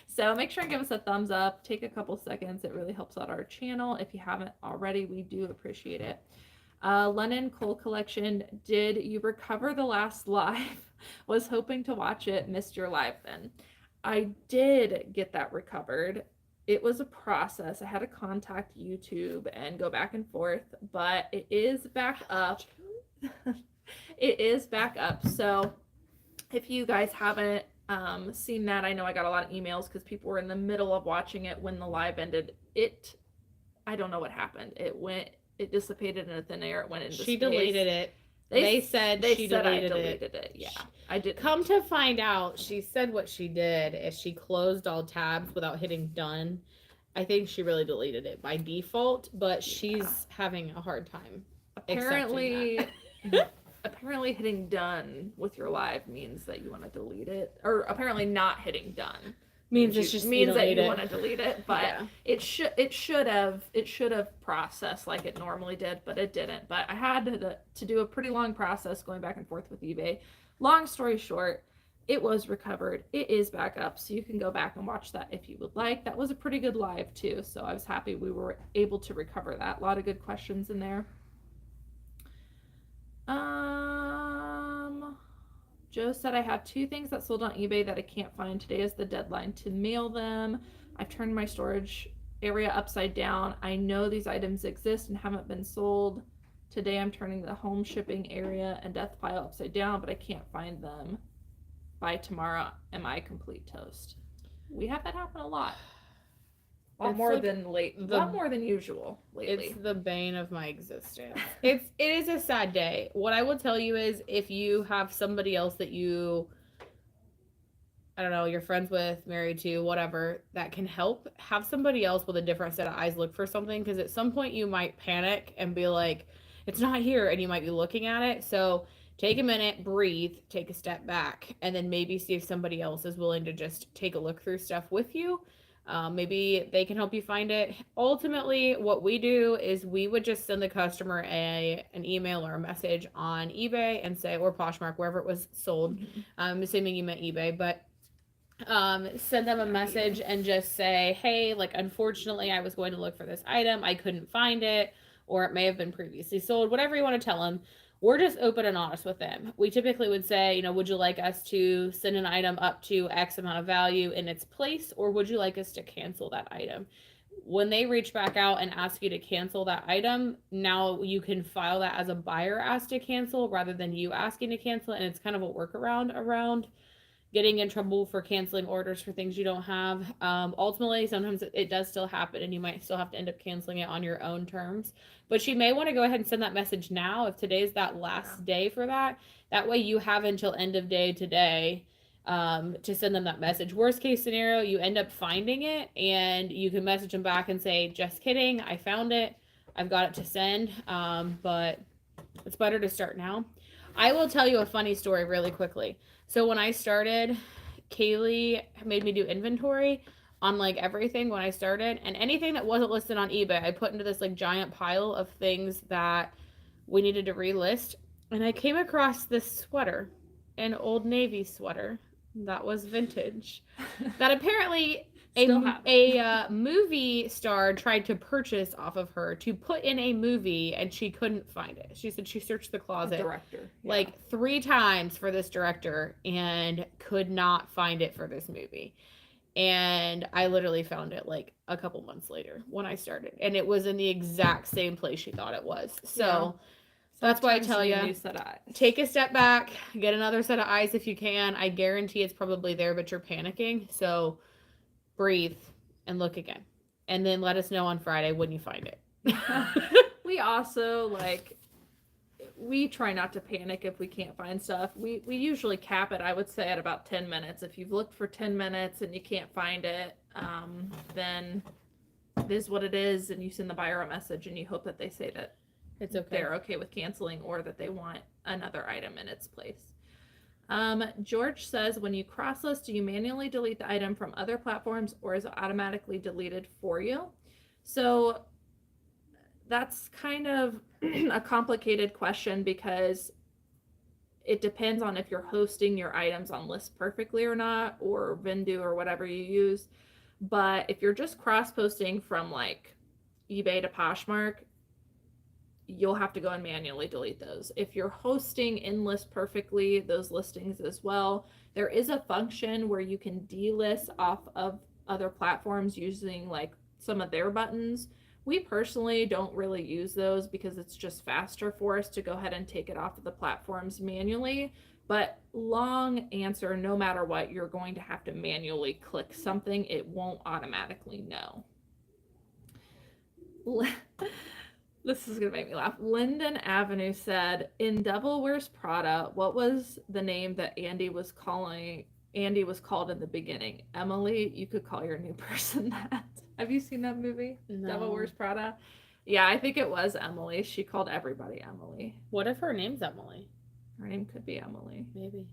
So make sure and give us a thumbs up. Take a couple seconds. It really helps out our channel. If you haven't already, we do appreciate it. Lennon Cole Collection, did you recover the last live? Was hoping to watch it, missed your live then. I did get that recovered. It was a process. I had to contact YouTube and go back and forth, but it is back up. It is back up. So if you guys haven't seen that, I know I got a lot of emails because people were in the middle of watching it when the live ended. I don't know what happened. It dissipated into thin air. It went into She space. deleted it. They said I deleted it. Yeah, I did. Come to find out, she said what she did is she closed all tabs without hitting done. I think she really deleted it by default, but she's having a hard time. Apparently hitting done with your live means that you want to delete it, or apparently not hitting done means that you want to delete it, but yeah. it should have processed like it normally did, but it didn't. But I had to do a pretty long process going back and forth with eBay. Long story short, it was recovered. It is back up, so you can go back and watch that if you would like. That was a pretty good live too, so I was happy we were able to recover that. A lot of good questions in there. Joe said, I have 2 things that sold on eBay that I can't find. Today is the deadline to mail them. I've turned my storage area upside down. I know these items exist and haven't been sold. Today I'm turning the home shipping area and death pile upside down, but I can't find them. By tomorrow, am I complete toast? We have that happen a lot. A lot more than usual lately. It's the bane of my existence. It is a sad day. What I will tell you is if you have somebody else that you, I don't know, you're friends with, married to, whatever, that can help, have somebody else with a different set of eyes look for something, because at some point you might panic and be like, it's not here, and you might be looking at it. So take a minute, breathe, take a step back, and then maybe see if somebody else is willing to just take a look through stuff with you. Maybe they can help you find it. Ultimately, what we do is we would just send the customer an email or a message on eBay and say, or Poshmark, wherever it was sold. I'm assuming you meant eBay, but send them a message and just say, hey, like, unfortunately, I was going to look for this item. I couldn't find it, or it may have been previously sold, whatever you want to tell them. We're just open and honest with them. We typically would say, you know, would you like us to send an item up to X amount of value in its place, or would you like us to cancel that item? When they reach back out and ask you to cancel that item, now you can file that as a buyer asked to cancel rather than you asking to cancel. And it's kind of a workaround around getting in trouble for canceling orders for things you don't have. Ultimately, sometimes it does still happen and you might still have to end up canceling it on your own terms. But you may want to go ahead and send that message now if today's that last day for that. That way you have until end of day today to send them that message. Worst case scenario, you end up finding it and you can message them back and say, just kidding, I found it. I've got it to send. But it's better to start now. I will tell you a funny story really quickly. So when I started, Cayley made me do inventory on like everything when I started, and anything that wasn't listed on eBay, I put into this like giant pile of things that we needed to relist. And I came across this sweater, an Old Navy sweater that was vintage, that apparently a movie star tried to purchase off of her to put in a movie, and she couldn't find it. She said she searched the closet like 3 times for this director and could not find it for this movie. And I literally found it like a couple months later when I started, and it was in the exact same place she thought it was. So that's why I tell you, take a step back, get another set of eyes if you can. I guarantee it's probably there, but you're panicking. So breathe and look again, and then let us know on Friday when you find it. We also we try not to panic if we can't find stuff. We usually cap it, I would say, at about 10 minutes. If you've looked for 10 minutes and you can't find it, then it is what it is, and you send the buyer a message and you hope that they say that it's okay, they're okay with canceling, or that they want another item in its place. George says, when you cross list, do you manually delete the item from other platforms, or is it automatically deleted for you? So that's kind of a complicated question, because it depends on if you're hosting your items on List Perfectly or not, or Vendoo or whatever you use. But if you're just cross posting from like eBay to Poshmark, you'll have to go and manually delete those. If you're hosting in List Perfectly, those listings as well, there is a function where you can delist off of other platforms using like some of their buttons. We personally don't really use those because it's just faster for us to go ahead and take it off of the platforms manually. But long answer, no matter what, you're going to have to manually click something. It won't automatically know. This is going to make me laugh. Linden Avenue said, in Devil Wears Prada, what was the name that Andy was called in the beginning? Emily, you could call your new person that. Have you seen that movie? No. Devil Wears Prada? Yeah, I think it was Emily. She called everybody Emily. What if her name's Emily? Her name could be Emily. Maybe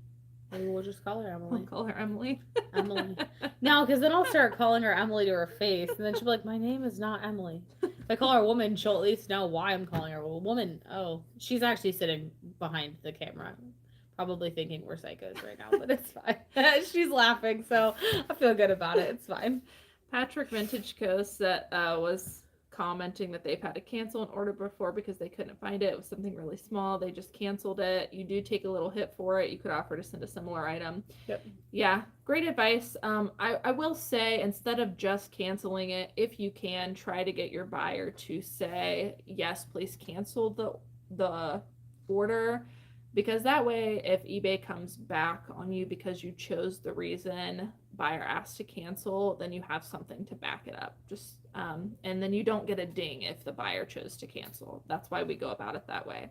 we'll just call her Emily. We'll call her Emily. Emily. No, because then I'll start calling her Emily to her face, and then she'll be like, my name is not Emily. If I call her a woman, she'll at least know why I'm calling her a woman. Oh, she's actually sitting behind the camera, probably thinking we're psychos right now, but it's fine. She's laughing, so I feel good about it. It's fine. Patrick Vintage Coast that was commenting that they've had to cancel an order before because they couldn't find it. It was something really small. They just canceled it. You do take a little hit for it. You could offer to send a similar item. Yep. Yeah, great advice. I will say, instead of just canceling it, if you can, try to get your buyer to say, yes, please cancel the order, because that way, if eBay comes back on you because you chose the reason buyer asked to cancel, then you have something to back it up. Just and then you don't get a ding if the buyer chose to cancel. That's why we go about it that way.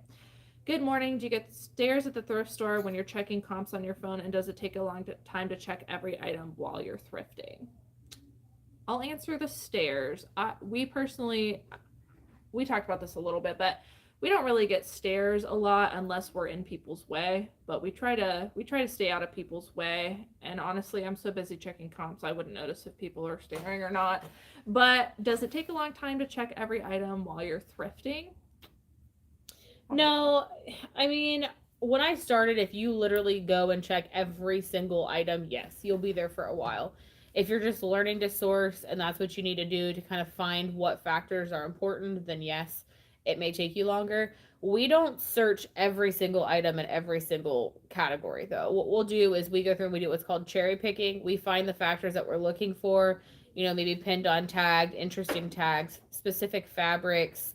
Good morning. Do you get stares at the thrift store when you're checking comps on your phone, and does it take a long time to check every item while you're thrifting? I'll answer the stares. We personally, we talked about this a little bit, but we don't really get stares a lot unless we're in people's way, but we try to stay out of people's way. And honestly, I'm so busy checking comps, I wouldn't notice if people are staring or not. But does it take a long time to check every item while you're thrifting? No, I mean, when I started, if you literally go and check every single item, yes, you'll be there for a while. If you're just learning to source and that's what you need to do to kind of find what factors are important, then yes, it may take you longer. We don't search every single item in every single category, though. What we'll do is we go through and we do what's called cherry picking. We find the factors that we're looking for, maybe pinned on tagged, interesting tags, specific fabrics,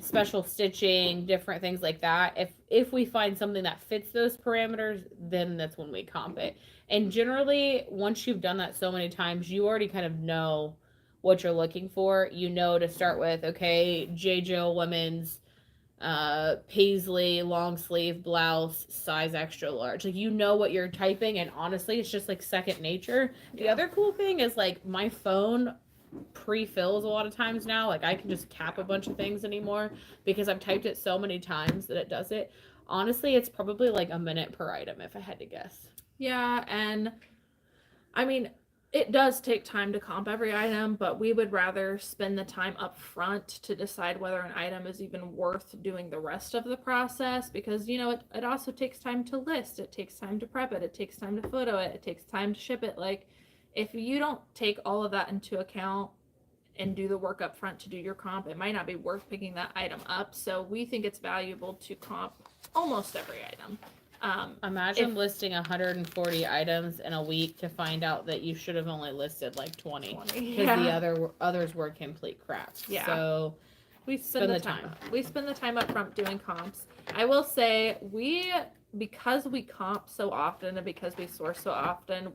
special stitching, different things like that. If we find something that fits those parameters, then that's when we comp it. And generally, once you've done that so many times, you already kind of know what you're looking for. You know to start with, okay, J. Jill women's paisley long sleeve blouse, size extra large. Like, you know what you're typing, and honestly, it's just like second nature. The other cool thing is, like, my phone pre-fills a lot of times now. Like, I can just cap a bunch of things anymore because I've typed it so many times that it does it. Honestly, it's probably like a minute per item if I had to guess. Yeah, and I mean, it does take time to comp every item, but we would rather spend the time up front to decide whether an item is even worth doing the rest of the process, because it also takes time to list, it takes time to prep it, it takes time to photo it, it takes time to ship it. Like, if you don't take all of that into account and do the work up front to do your comp, it might not be worth picking that item up. So we think it's valuable to comp almost every item. Imagine listing 140 items in a week to find out that you should have only listed like 20 because the others were complete crap. Yeah. So we spend the time. We spend the time up front doing comps. I will say, because we comp so often and because we source so often,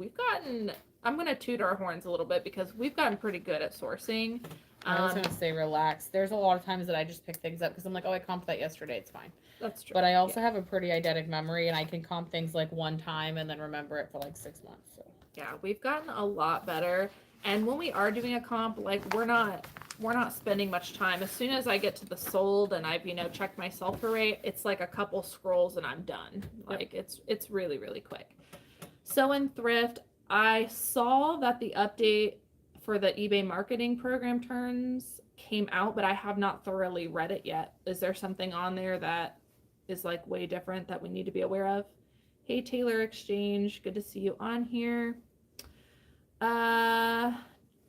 I'm going to toot our horns a little bit because we've gotten pretty good at sourcing. I was going to say relax. There's a lot of times that I just pick things up because I'm like, oh, I comped that yesterday. It's fine. That's true. But I also have a pretty eidetic memory, and I can comp things like one time and then remember it for like 6 months. So. Yeah, we've gotten a lot better. And when we are doing a comp, like, we're not spending much time. As soon as I get to the sold and I've checked my sell-through rate, it's like a couple scrolls and I'm done. Like, it's really, really quick. So in thrift, I saw that the update for the eBay marketing program terms came out, but I have not thoroughly read it yet. Is there something on there that is like way different that we need to be aware of? Hey, Taylor Exchange, good to see you on here.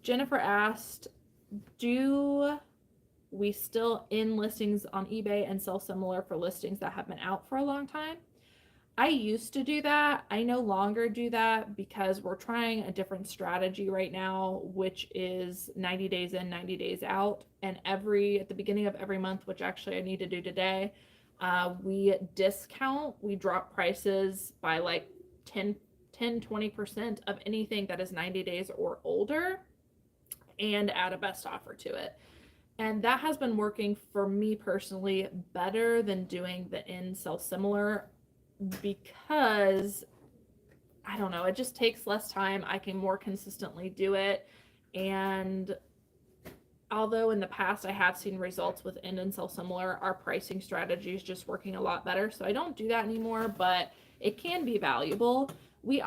Jennifer asked, do we still in listings on eBay and sell similar for listings that have been out for a long time? I used to do that. I no longer do that because we're trying a different strategy right now, which is 90 days in, 90 days out. And at the beginning of every month, which actually I need to do today, we discount, we drop prices by like 10-20% of anything that is 90 days or older and add a best offer to it. And that has been working for me personally better than doing the in sell similar, because I don't know, it just takes less time. I can more consistently do it. And although in the past I have seen results with in and sell similar, our pricing strategy is just working a lot better. So I don't do that anymore, but it can be valuable. We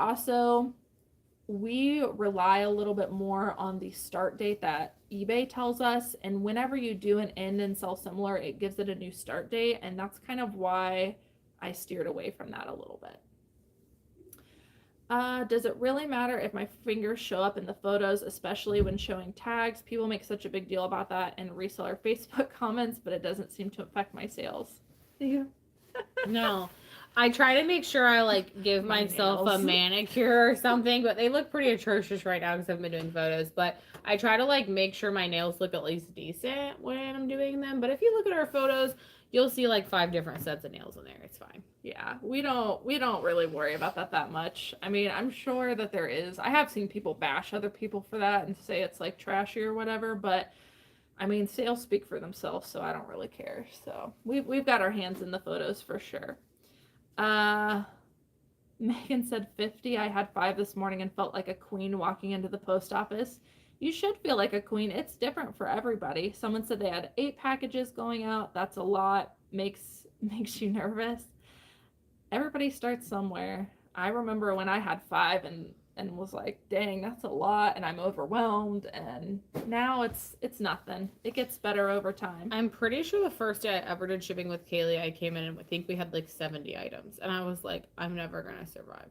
rely a little bit more on the start date that eBay tells us. And whenever you do an in and sell similar, it gives it a new start date. And that's kind of why I steered away from that a little bit. Does it really matter if my fingers show up in the photos, especially when showing tags? People make such a big deal about that in reseller Facebook comments, but it doesn't seem to affect my sales. Yeah. No. I try to make sure I give myself a manicure or something, but they look pretty atrocious right now because I've been doing photos. But I try to make sure my nails look at least decent when I'm doing them. But if you look at our photos, you'll see 5 different sets of nails in there. It's fine. Yeah, we don't really worry about that much. I mean, I'm sure that there is. I have seen people bash other people for that and say it's trashy or whatever, but I mean, sales speak for themselves, so I don't really care. So we've got our hands in the photos for sure. Megan said 50. I had 5 this morning and felt like a queen walking into the post office. You should feel like a queen. It's different for everybody. Someone said they had 8 packages going out. That's a lot. Makes you nervous. Everybody starts somewhere. I remember when I had 5 and and was like, dang, that's a lot, and I'm overwhelmed. And now it's nothing. It gets better over time. I'm pretty sure the first day I ever did shipping with Cayley, I came in and I think we had like 70 items. And I was like, I'm never going to survive.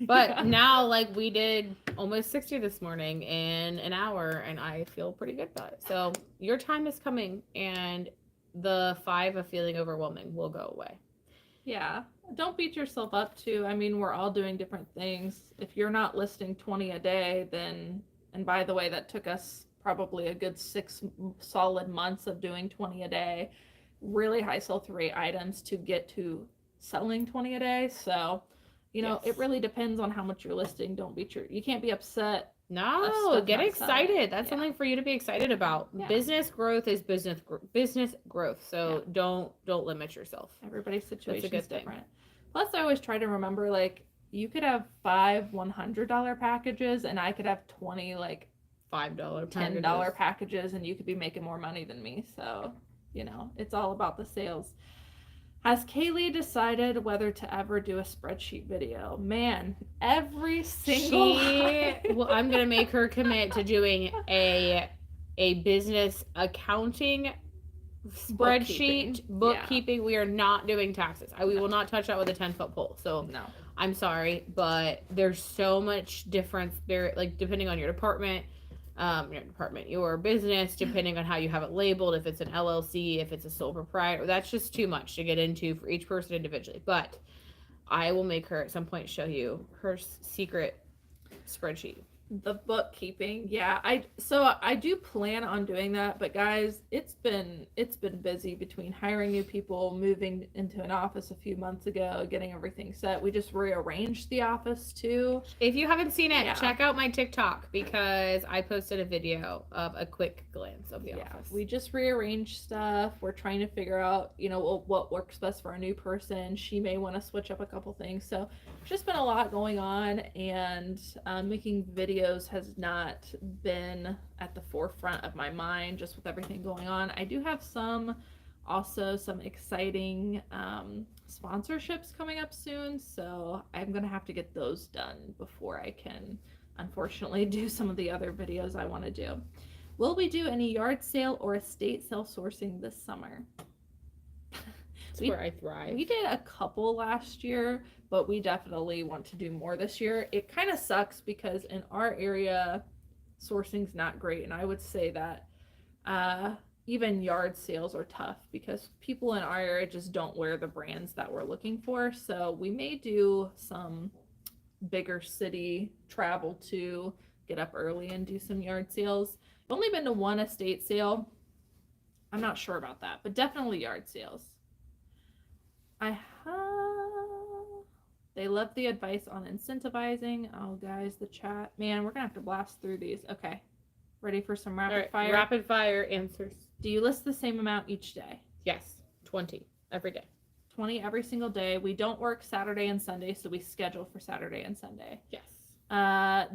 But Yeah. now, like, we did almost 60 this morning in an hour, and I feel pretty good about it. So your time is coming, and the 5 of feeling overwhelming will go away. Yeah. Don't beat yourself up too. I mean, we're all doing different things. If you're not listing 20 a day, then, and by the way, that took us probably a good 6 solid months of doing 20 a day, really high sell-through rate items to get to selling 20 a day. So, you know, Yes. it really depends on how much you're listing. Don't beat you can't be upset. No, get excited. That's Yeah. something for you to be excited about. Yeah. Business growth is business growth. So don't limit yourself. Everybody's situation good is thing. different. Plus, I always try to remember, like, you could have 5 $100 packages, and I could have 20 like $5 $10 packages, and you could be making more money than me. So, you know, it's all about the sales. Has Cayley decided whether to ever do a spreadsheet video? Man, every single well, I'm gonna make her commit to doing a business accounting spreadsheet, bookkeeping. Yeah. We are not doing taxes. We will not touch that with a 10-foot pole. So no, I'm sorry, but there's so much difference there, like depending on your department, your business, depending on how you have it labeled, if it's an LLC, if it's a sole proprietor. That's just too much to get into for each person individually. But I will make her at some point show you her secret spreadsheet. The bookkeeping, yeah. I do plan on doing that, but guys, it's been busy between hiring new people, moving into an office a few months ago, getting everything set. We just rearranged the office too. If you haven't seen it, check out my TikTok because I posted a video of a quick glance of the office. We just rearranged stuff. We're trying to figure out, you know, what works best for a new person. She may want to switch up a couple things. So there's just been a lot going on, and making videos has not been at the forefront of my mind just with everything going on. I do have some exciting sponsorships coming up soon, so I'm gonna have to get those done before I can unfortunately do some of the other videos I want to do. Will we do any yard sale or estate sale sourcing this summer? That's where I thrive. We did a couple last year, but we definitely want to do more this year. It kind of sucks because in our area, sourcing's not great, and I would say that even yard sales are tough because people in our area just don't wear the brands that we're looking for. So we may do some bigger city travel to get up early and do some yard sales. I've only been to one estate sale. I'm not sure about that, but definitely yard sales. They love the advice on incentivizing. Oh, guys, the chat. Man, we're going to have to blast through these. Okay. Ready for some rapid fire? Rapid fire answers. Do you list the same amount each day? Yes. 20 every day. 20 every single day. We don't work Saturday and Sunday, so we schedule for Saturday and Sunday. Yes.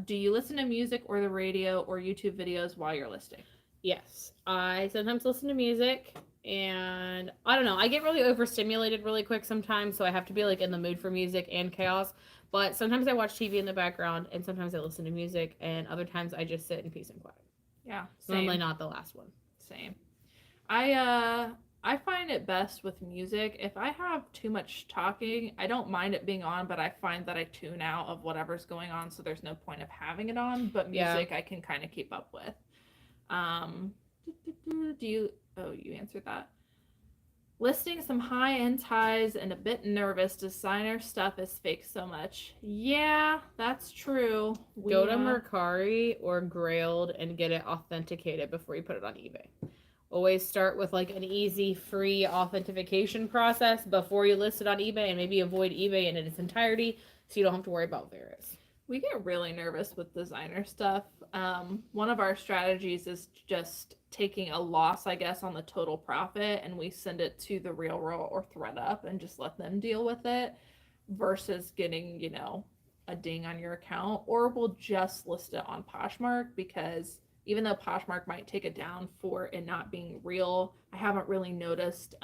Do you listen to music or the radio or YouTube videos while you're listing? Yes. I sometimes listen to music, and I don't know, I get really overstimulated really quick sometimes, so I have to be like in the mood for music and chaos. But sometimes I watch TV in the background, and sometimes I listen to music, and other times I just sit in peace and quiet. Yeah, same. Normally not the last one. Same. I find it best with music. If I have too much talking, I don't mind it being on, but I find that I tune out of whatever's going on, so there's no point of having it on. But music, I can kind of keep up with. You answered that. Listing some high-end ties and a bit nervous. Designer stuff is fake so much. Yeah, that's true. Go to Mercari or Grailed and get it authenticated before you put it on eBay. Always start with like an easy, free authentication process before you list it on eBay, and maybe avoid eBay in its entirety so you don't have to worry about veros. We get really nervous with designer stuff. One of our strategies is just taking a loss, I guess, on the total profit, and we send it to the RealReal or ThredUp and just let them deal with it versus getting, you know, a ding on your account. Or we'll just list it on Poshmark, because even though Poshmark might take it down for it not being real, I haven't really noticed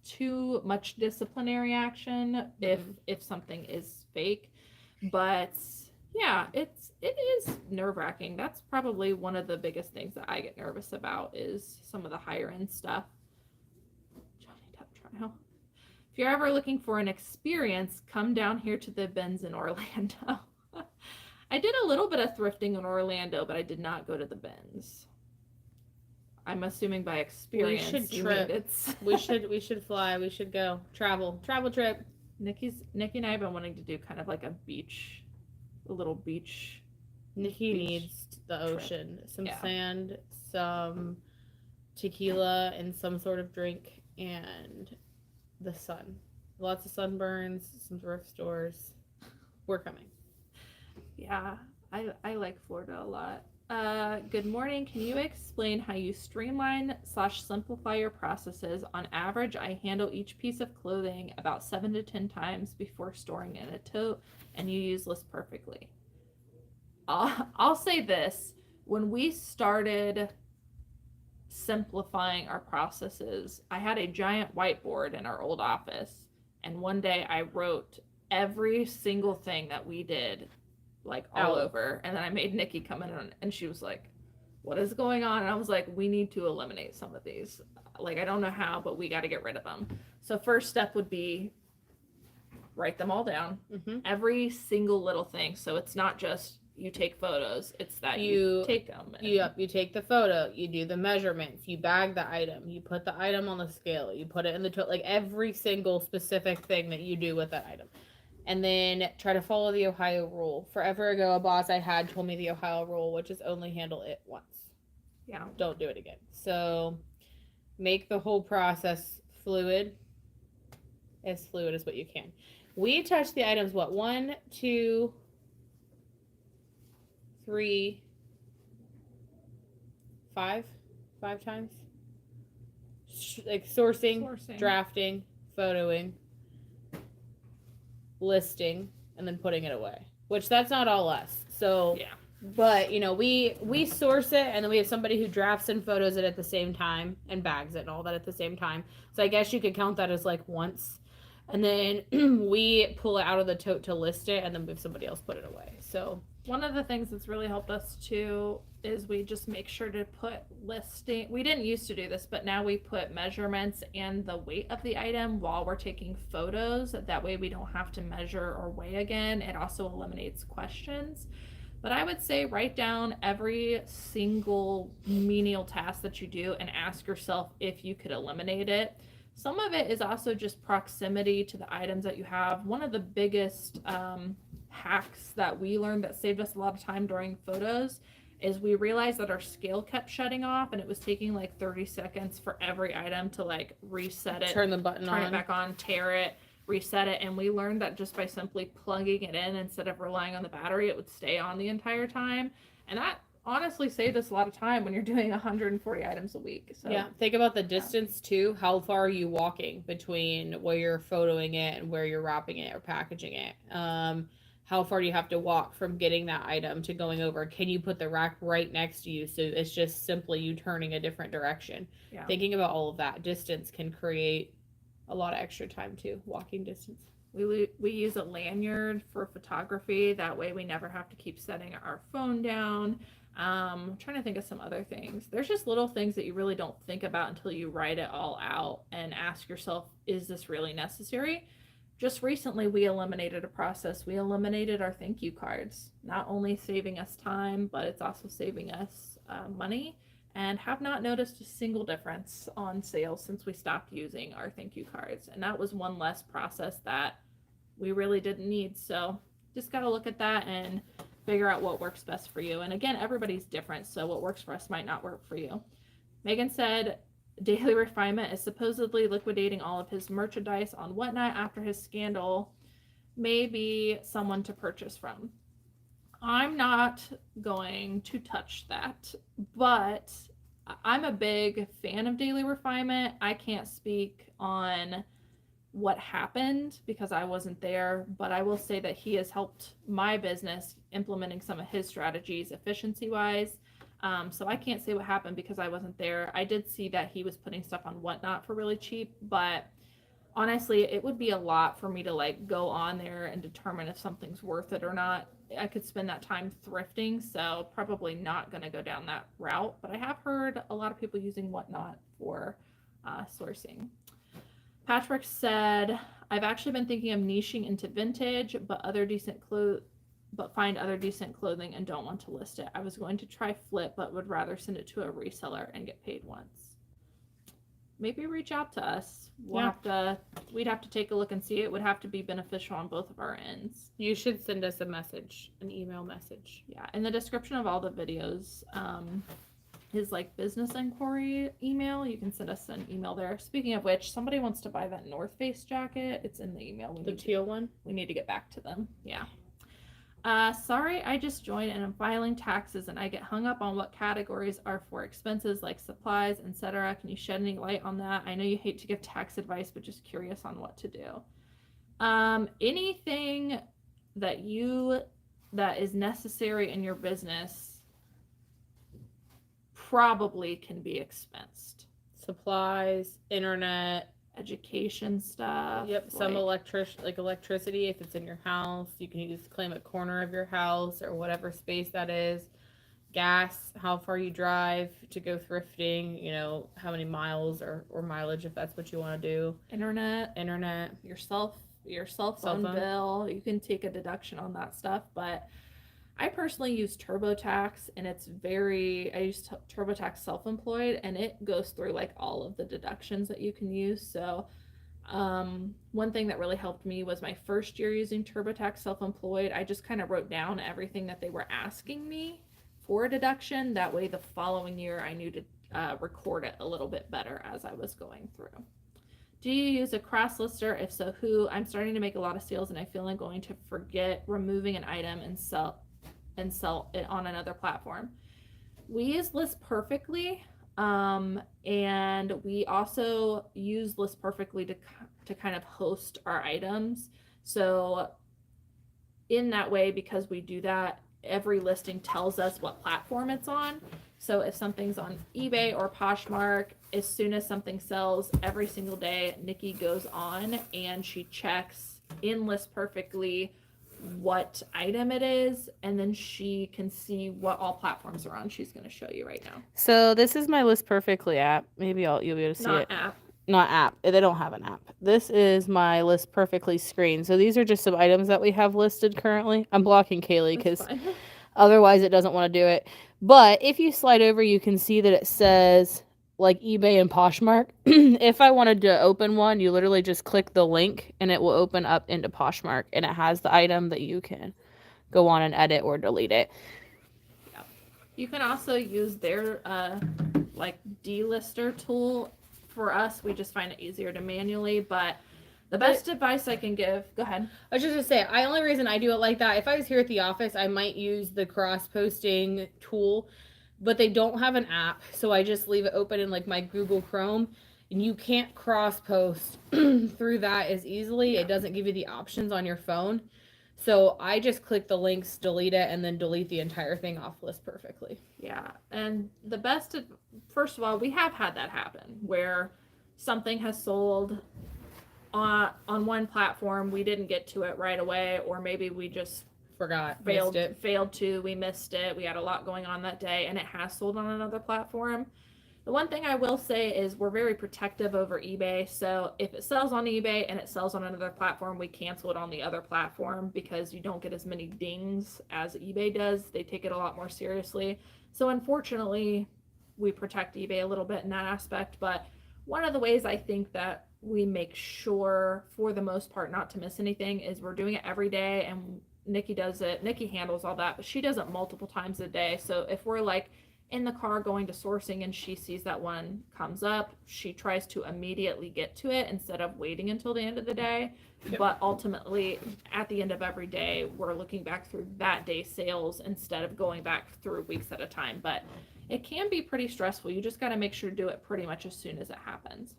too much disciplinary action if something is fake. But Yeah, it is nerve-wracking. That's probably one of the biggest things that I get nervous about is some of the higher end stuff. Johnny Depp trial. If you're ever looking for an experience, come down here to the Benz in Orlando. I did a little bit of thrifting in Orlando, but I did not go to the Benz. I'm assuming by experience. We should trip. It's we should fly. We should go travel trip. Nikki and I have been wanting to do kind of like a little beach. Nikki beach needs the ocean, some Yeah. sand, some tequila, and some sort of drink, and the sun. Lots of sunburns, some thrift stores. We're coming. Yeah, I like Florida a lot. Good morning. Can you explain how you streamline/simplify your processes? On average, I handle each piece of clothing about 7 to 10 times before storing in a tote, and you use lists perfectly. I'll say this. When we started simplifying our processes, I had a giant whiteboard in our old office, and one day I wrote every single thing that we did like all over, and then I made Nikki come in and she was like, what is going on? And I was like, we need to eliminate some of these. Like, I don't know how, but we got to get rid of them. So first step would be write them all down. Every single little thing. So it's not just you take photos, it's that you take them. You take the photo, you do the measurements, you bag the item, you put the item on the scale, you put it in the tote, like every single specific thing that you do with that item. And then try to follow the Ohio rule. Forever ago, a boss I had told me the Ohio rule, which is only handle it once. Yeah. Don't do it again. So make the whole process fluid as what you can. We touch the items, 1, 2, 3, 5 times? Like sourcing, drafting, photoing, listing, and then putting it away, which that's not all us. So yeah, but we source it, and then we have somebody who drafts and photos it at the same time and bags it and all that at the same time. So I guess you could count that as like once, and then we pull it out of the tote to list it, and then we have somebody else put it away. So one of the things that's really helped us too is we just make sure to put listing. We didn't used to do this, but now we put measurements and the weight of the item while we're taking photos. That way we don't have to measure or weigh again. It also eliminates questions. But I would say write down every single menial task that you do and ask yourself if you could eliminate it. Some of it is also just proximity to the items that you have. One of the biggest hacks that we learned that saved us a lot of time during photos is we realized that our scale kept shutting off, and it was taking like 30 seconds for every item to like reset it, turn the button turn it back on, tear it, reset it. And we learned that just by simply plugging it in instead of relying on the battery, it would stay on the entire time. And that honestly saved us a lot of time when you're doing 140 items a week. So yeah, think about the distance too. How far are you walking between where you're photoing it and where you're wrapping it or packaging it? How far do you have to walk from getting that item to going over? Can you put the rack right next to you? So it's just simply you turning a different direction. Yeah. Thinking about all of that distance can create a lot of extra time too, walking distance. We use a lanyard for photography. That way we never have to keep setting our phone down. I'm trying to think of some other things. There's just little things that you really don't think about until you write it all out and ask yourself, is this really necessary? Just recently, we eliminated a process. We eliminated our thank you cards, not only saving us time, but it's also saving us money, and have not noticed a single difference on sales since we stopped using our thank you cards. And that was one less process that we really didn't need. So just got to look at that and figure out what works best for you. And again, everybody's different, so what works for us might not work for you. Megan said, Daily Refinement is supposedly liquidating all of his merchandise on Whatnot after his scandal. Maybe someone to purchase from. I'm not going to touch that, but I'm a big fan of Daily Refinement. I can't speak on what happened because I wasn't there, but I will say that he has helped my business implementing some of his strategies efficiency-wise. So I can't say what happened because I wasn't there. I did see that he was putting stuff on Whatnot for really cheap, but honestly, it would be a lot for me to like go on there and determine if something's worth it or not. I could spend that time thrifting, so probably not going to go down that route. But I have heard a lot of people using Whatnot for sourcing. Patrick said, I've actually been thinking of niching into vintage, but find other decent clothing and don't want to list it. I was going to try flip, but would rather send it to a reseller and get paid once. Maybe reach out to us. We'd have to take a look and see. It would have to be beneficial on both of our ends. You should send us a message, an email message. Yeah, in the description of all the videos, his like business inquiry email, you can send us an email there. Speaking of which, somebody wants to buy that North Face jacket. It's in the email. The teal one? We need to get back to them. Yeah. Sorry, I just joined and I'm filing taxes and I get hung up on what categories are for expenses like supplies, etc. Can you shed any light on that? I know you hate to give tax advice, but just curious on what to do. Anything that is necessary in your business probably can be expensed. Supplies, internet, education stuff. Yep, some electricity if it's in your house. You can use claim a corner of your house or whatever space that is. Gas, how far you drive to go thrifting, you know, how many miles or mileage if that's what you want to do. Internet, your cell phone bill. You can take a deduction on that stuff, but I personally use TurboTax, and I use TurboTax self-employed, and it goes through like all of the deductions that you can use. So one thing that really helped me was my first year using TurboTax self-employed. I just kind of wrote down everything that they were asking me for a deduction. That way the following year I knew to record it a little bit better as I was going through. Do you use a cross lister? If so, who? I'm starting to make a lot of sales and I feel like going to forget removing an item and sell it on another platform. We use List Perfectly, and we also use List Perfectly to kind of host our items. So in that way, because we do that, every listing tells us what platform it's on. So if something's on eBay or Poshmark, as soon as something sells, every single day, Nikki goes on and she checks in List Perfectly what item it is, and then she can see what all platforms are on. She's going to show you right now. So this is my List Perfectly app. Maybe you'll be able to see it. Not app. They don't have an app. This is my List Perfectly screen. So these are just some items that we have listed currently. I'm blocking Cayley because otherwise it doesn't want to do it. But if you slide over, you can see that it says like eBay and Poshmark. If I wanted to open one, you literally just click the link and it will open up into Poshmark, and it has the item that you can go on and edit or delete it. Yeah. You can also use their like delister tool. For us, we just find it easier to manually, but the best advice I can give, go ahead. I was just going to say, the only reason I do it like that, if I was here at the office, I might use the cross-posting tool, but they don't have an app, so I just leave it open in like my Google Chrome, and you can't cross-post through that as easily. Yeah. It doesn't give you the options on your phone. So I just click the links, delete it, and then delete the entire thing off List Perfectly. Yeah, and the best, first of all, we have had that happen where something has sold on one platform, we didn't get to it right away, or maybe we just failed to, we missed it, we had a lot going on that day, and it has sold on another platform. The one thing I will say is we're very protective over eBay. So if it sells on eBay and it sells on another platform, we cancel it on the other platform because you don't get as many dings as eBay does. They take it a lot more seriously. So unfortunately, we protect eBay a little bit in that aspect. But one of the ways I think that we make sure, for the most part, not to miss anything is we're doing it every day, and Nikki does it. Nikki handles all that, but she does it multiple times a day. So if we're like in the car going to sourcing and she sees that one comes up, she tries to immediately get to it instead of waiting until the end of the day. Yep. But ultimately, at the end of every day, we're looking back through that day's sales instead of going back through weeks at a time. But it can be pretty stressful. You just got to make sure to do it pretty much as soon as it happens.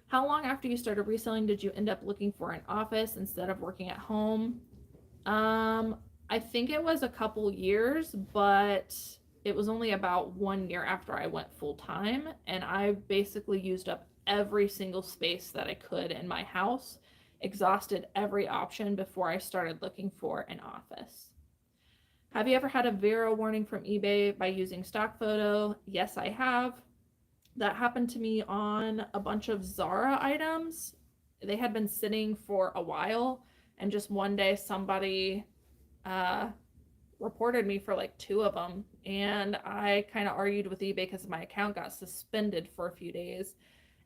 How long after you started reselling did you end up looking for an office instead of working at home? I think it was a couple years, but it was only about 1 year after I went full time, and I basically used up every single space that I could in my house exhausted every option before I started looking for an office. Have you ever had a vero warning from eBay by using stock photo? Yes, I have. That happened to me on a bunch of Zara items. They had been sitting for a while, and just one day somebody reported me for like 2 of them, and I kind of argued with eBay because my account got suspended for a few days,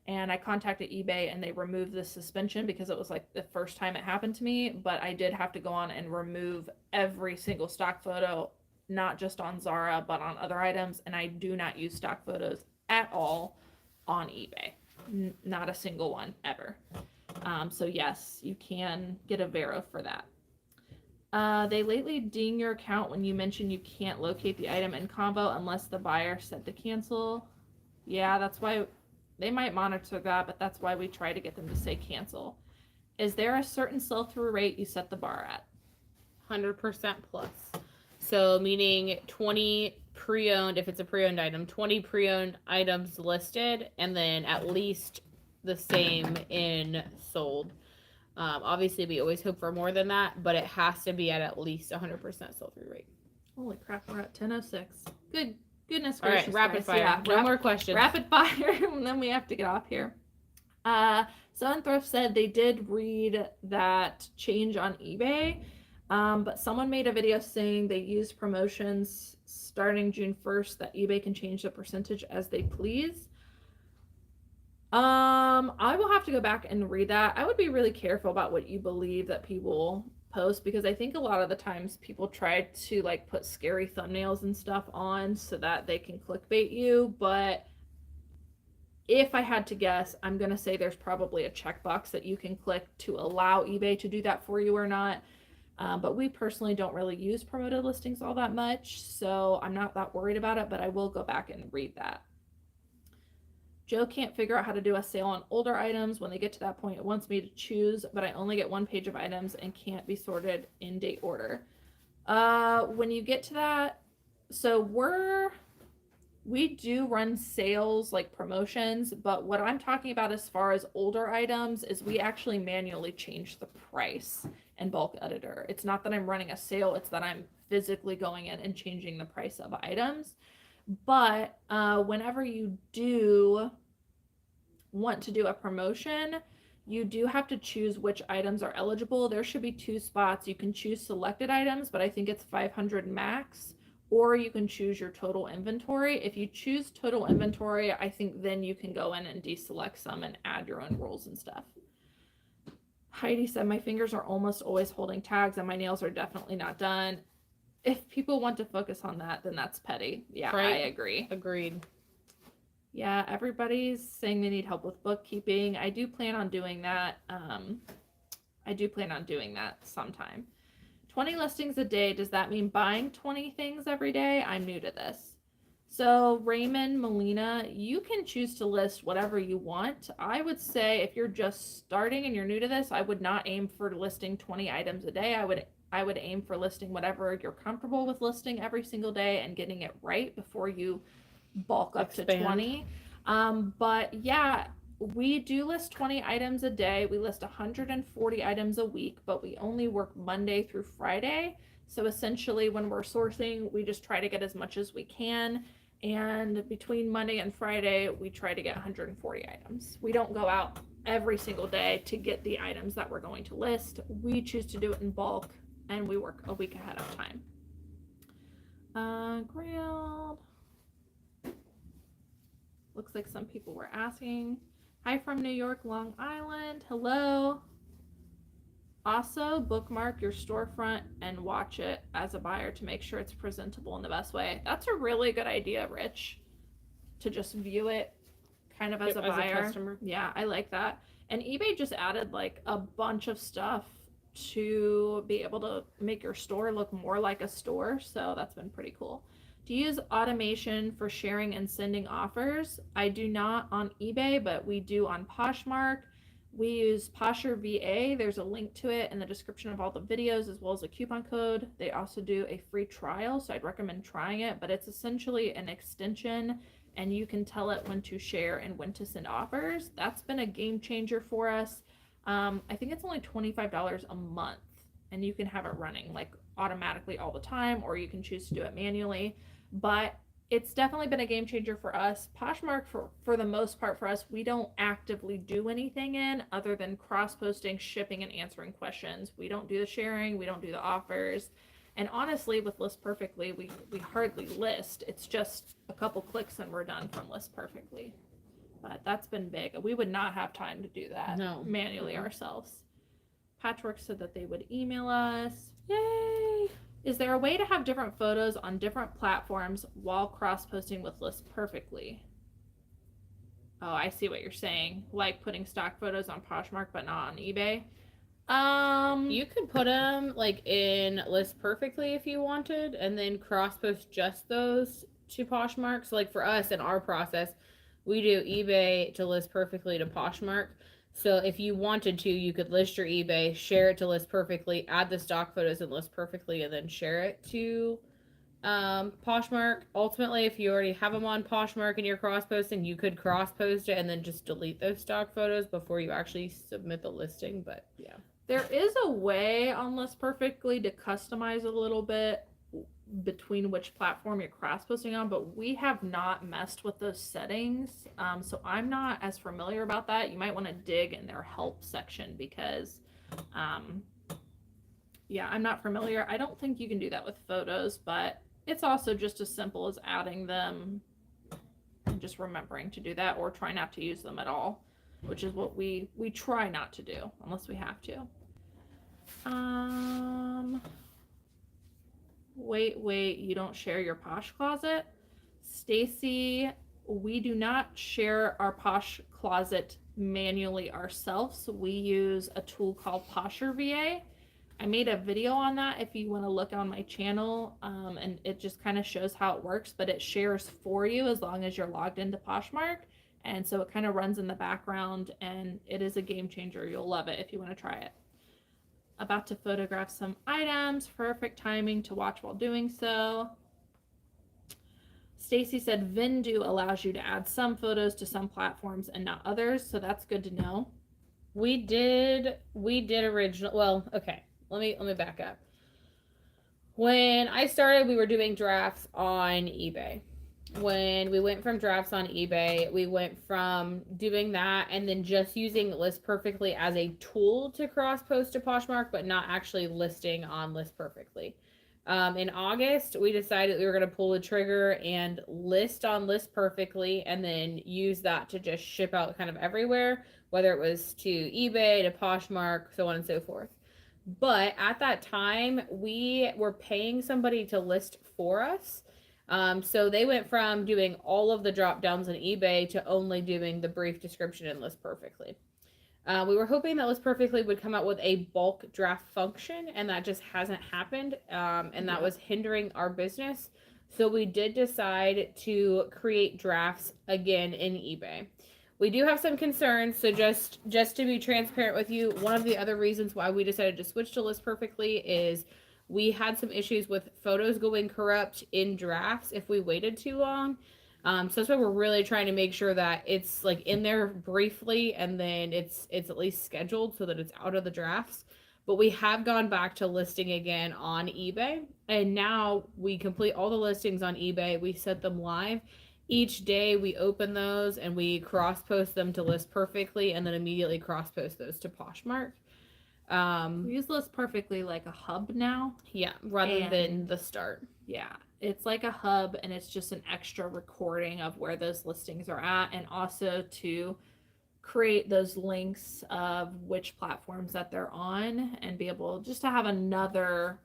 and I contacted eBay and they removed the suspension because it was like the first time it happened to me. But I did have to go on and remove every single stock photo, not just on Zara but on other items, and I do not use stock photos at all on eBay. Not a single one ever. So yes, you can get a vero for that. They lately ding your account when you mention you can't locate the item in combo unless the buyer said to cancel. Yeah, that's why they might monitor that, but that's why we try to get them to say cancel. Is there a certain sell-through rate you set the bar at? 100% plus. So meaning 20 pre-owned, if it's a pre-owned item, 20 pre-owned items listed, and then at least the same in sold. Obviously, we always hope for more than that, but it has to be at least 100% sell-through rate. Holy crap, we're at 10:06. Goodness gracious. All right, rapid fire. Yeah, no more questions. Rapid fire, and then we have to get off here. Someone Thrift said they did read that change on eBay, but someone made a video saying they used promotions starting June 1st that eBay can change the percentage as they please. I will have to go back and read that. I would be really careful about what you believe that people post, because I think a lot of the times people try to like put scary thumbnails and stuff on so that they can clickbait you. But if I had to guess, I'm going to say there's probably a checkbox that you can click to allow eBay to do that for you or not. But we personally don't really use promoted listings all that much, so I'm not that worried about it, but I will go back and read that. Joe can't figure out how to do a sale on older items. When they get to that point, it wants me to choose, but I only get one page of items and can't be sorted in date order. When you get to that, so we do run sales, like promotions, but what I'm talking about as far as older items is we actually manually change the price in bulk editor. It's not that I'm running a sale, it's that I'm physically going in and changing the price of items. But whenever you do want to do a promotion, you do have to choose which items are eligible. There should be 2 spots. You can choose selected items, but I think it's 500 max, or you can choose your total inventory. If you choose total inventory, I think then you can go in and deselect some and add your own rules and stuff. Heidi said, my fingers are almost always holding tags and my nails are definitely not done. If people want to focus on that, then that's petty. Yeah, right? I agree. Agreed. Yeah, everybody's saying they need help with bookkeeping. I do plan on doing that. Sometime. 20 listings a day. Does that mean buying 20 things every day? I'm new to this. So Raymond Molina, you can choose to list whatever you want. I would say if you're just starting and you're new to this, I would not aim for listing 20 items a day. I would aim for listing whatever you're comfortable with listing every single day and getting it right before you bulk up to 20. But yeah, we do list 20 items a day. We list 140 items a week, but we only work Monday through Friday. So essentially when we're sourcing, we just try to get as much as we can. And between Monday and Friday, we try to get 140 items. We don't go out every single day to get the items that we're going to list. We choose to do it in bulk, and we work a week ahead of time. Grilled. Looks like some people were asking. Hi from New York, Long Island. Hello. Also, bookmark your storefront and watch it as a buyer to make sure it's presentable in the best way. That's a really good idea, Rich, to just view it kind of as a buyer. Customer. Yeah, I like that. And eBay just added like a bunch of stuff to be able to make your store look more like a store. So that's been pretty cool. Do you use automation for sharing and sending offers? I do not on eBay, but we do on Poshmark. We use Posher VA. There's a link to it in the description of all the videos, as well as a coupon code. They also do a free trial, so I'd recommend trying it, but it's essentially an extension and you can tell it when to share and when to send offers. That's been a game changer for us. I think it's only $25 a month, and you can have it running like automatically all the time, or you can choose to do it manually. But it's definitely been a game changer for us. Poshmark, for the most part for us, we don't actively do anything in other than cross-posting, shipping, and answering questions. We don't do the sharing, we don't do the offers. And honestly, with List Perfectly, we hardly list. It's just a couple clicks and we're done from List Perfectly. But that's been big. We would not have time to do that manually ourselves. Patchwork said that they would email us. Yay! Is there a way to have different photos on different platforms while cross-posting with List Perfectly? Oh, I see what you're saying. Like putting stock photos on Poshmark but not on eBay. You could put them like in List Perfectly if you wanted, and then cross-post just those to Poshmark. So like for us in our process, we do eBay to List Perfectly to Poshmark. So if you wanted to, you could list your eBay, share it to List Perfectly, add the stock photos in List Perfectly, and then share it to Poshmark. Ultimately, if you already have them on Poshmark and you're cross-posting, you could cross-post it and then just delete those stock photos before you actually submit the listing. But yeah. There is a way on List Perfectly to customize a little bit between which platform you're cross-posting on, but we have not messed with those settings, so I'm not as familiar about that. You might want to dig in their help section because yeah, I'm not familiar. I don't think you can do that with photos, but it's also just as simple as adding them and just remembering to do that, or try not to use them at all, which is what we try not to do unless we have to. Wait, you don't share your Posh closet? Stacy, we do not share our Posh closet manually ourselves. We use a tool called Posher VA. I made a video on that if you want to look on my channel, and it just kind of shows how it works, but it shares for you as long as you're logged into Poshmark. And so it kind of runs in the background, and it is a game changer. You'll love it if you want to try it. About to photograph some items. Perfect timing to watch while doing so. Stacy said Vindu allows you to add some photos to some platforms and not others, so that's good to know. We did original. Well, okay. Let me back up. When I started, we were doing drafts on eBay. When we went from drafts on eBay, we went from doing that and then just using List Perfectly as a tool to cross-post to Poshmark, but not actually listing on List Perfectly. In August, we decided we were going to pull the trigger and list on List Perfectly and then use that to just ship out kind of everywhere, whether it was to eBay, to Poshmark, so on and so forth. But at that time, we were paying somebody to list for us. So they went from doing all of the drop downs on eBay to only doing the brief description in List Perfectly. We were hoping that List Perfectly would come out with a bulk draft function, and that just hasn't happened, and that was hindering our business. So we did decide to create drafts again in eBay. We do have some concerns, so just to be transparent with you, one of the other reasons why we decided to switch to List Perfectly is we had some issues with photos going corrupt in drafts if we waited too long. So that's why we're really trying to make sure that it's like in there briefly and then it's at least scheduled so that it's out of the drafts. But we have gone back to listing again on eBay, and now we complete all the listings on eBay. We set them live. Each day we open those and we cross-post them to List Perfectly and then immediately cross-post those to Poshmark. We use List Perfectly like a hub now. Yeah, rather than the start. Yeah, it's like a hub, and it's just an extra recording of where those listings are at, and also to create those links of which platforms that they're on and be able just to have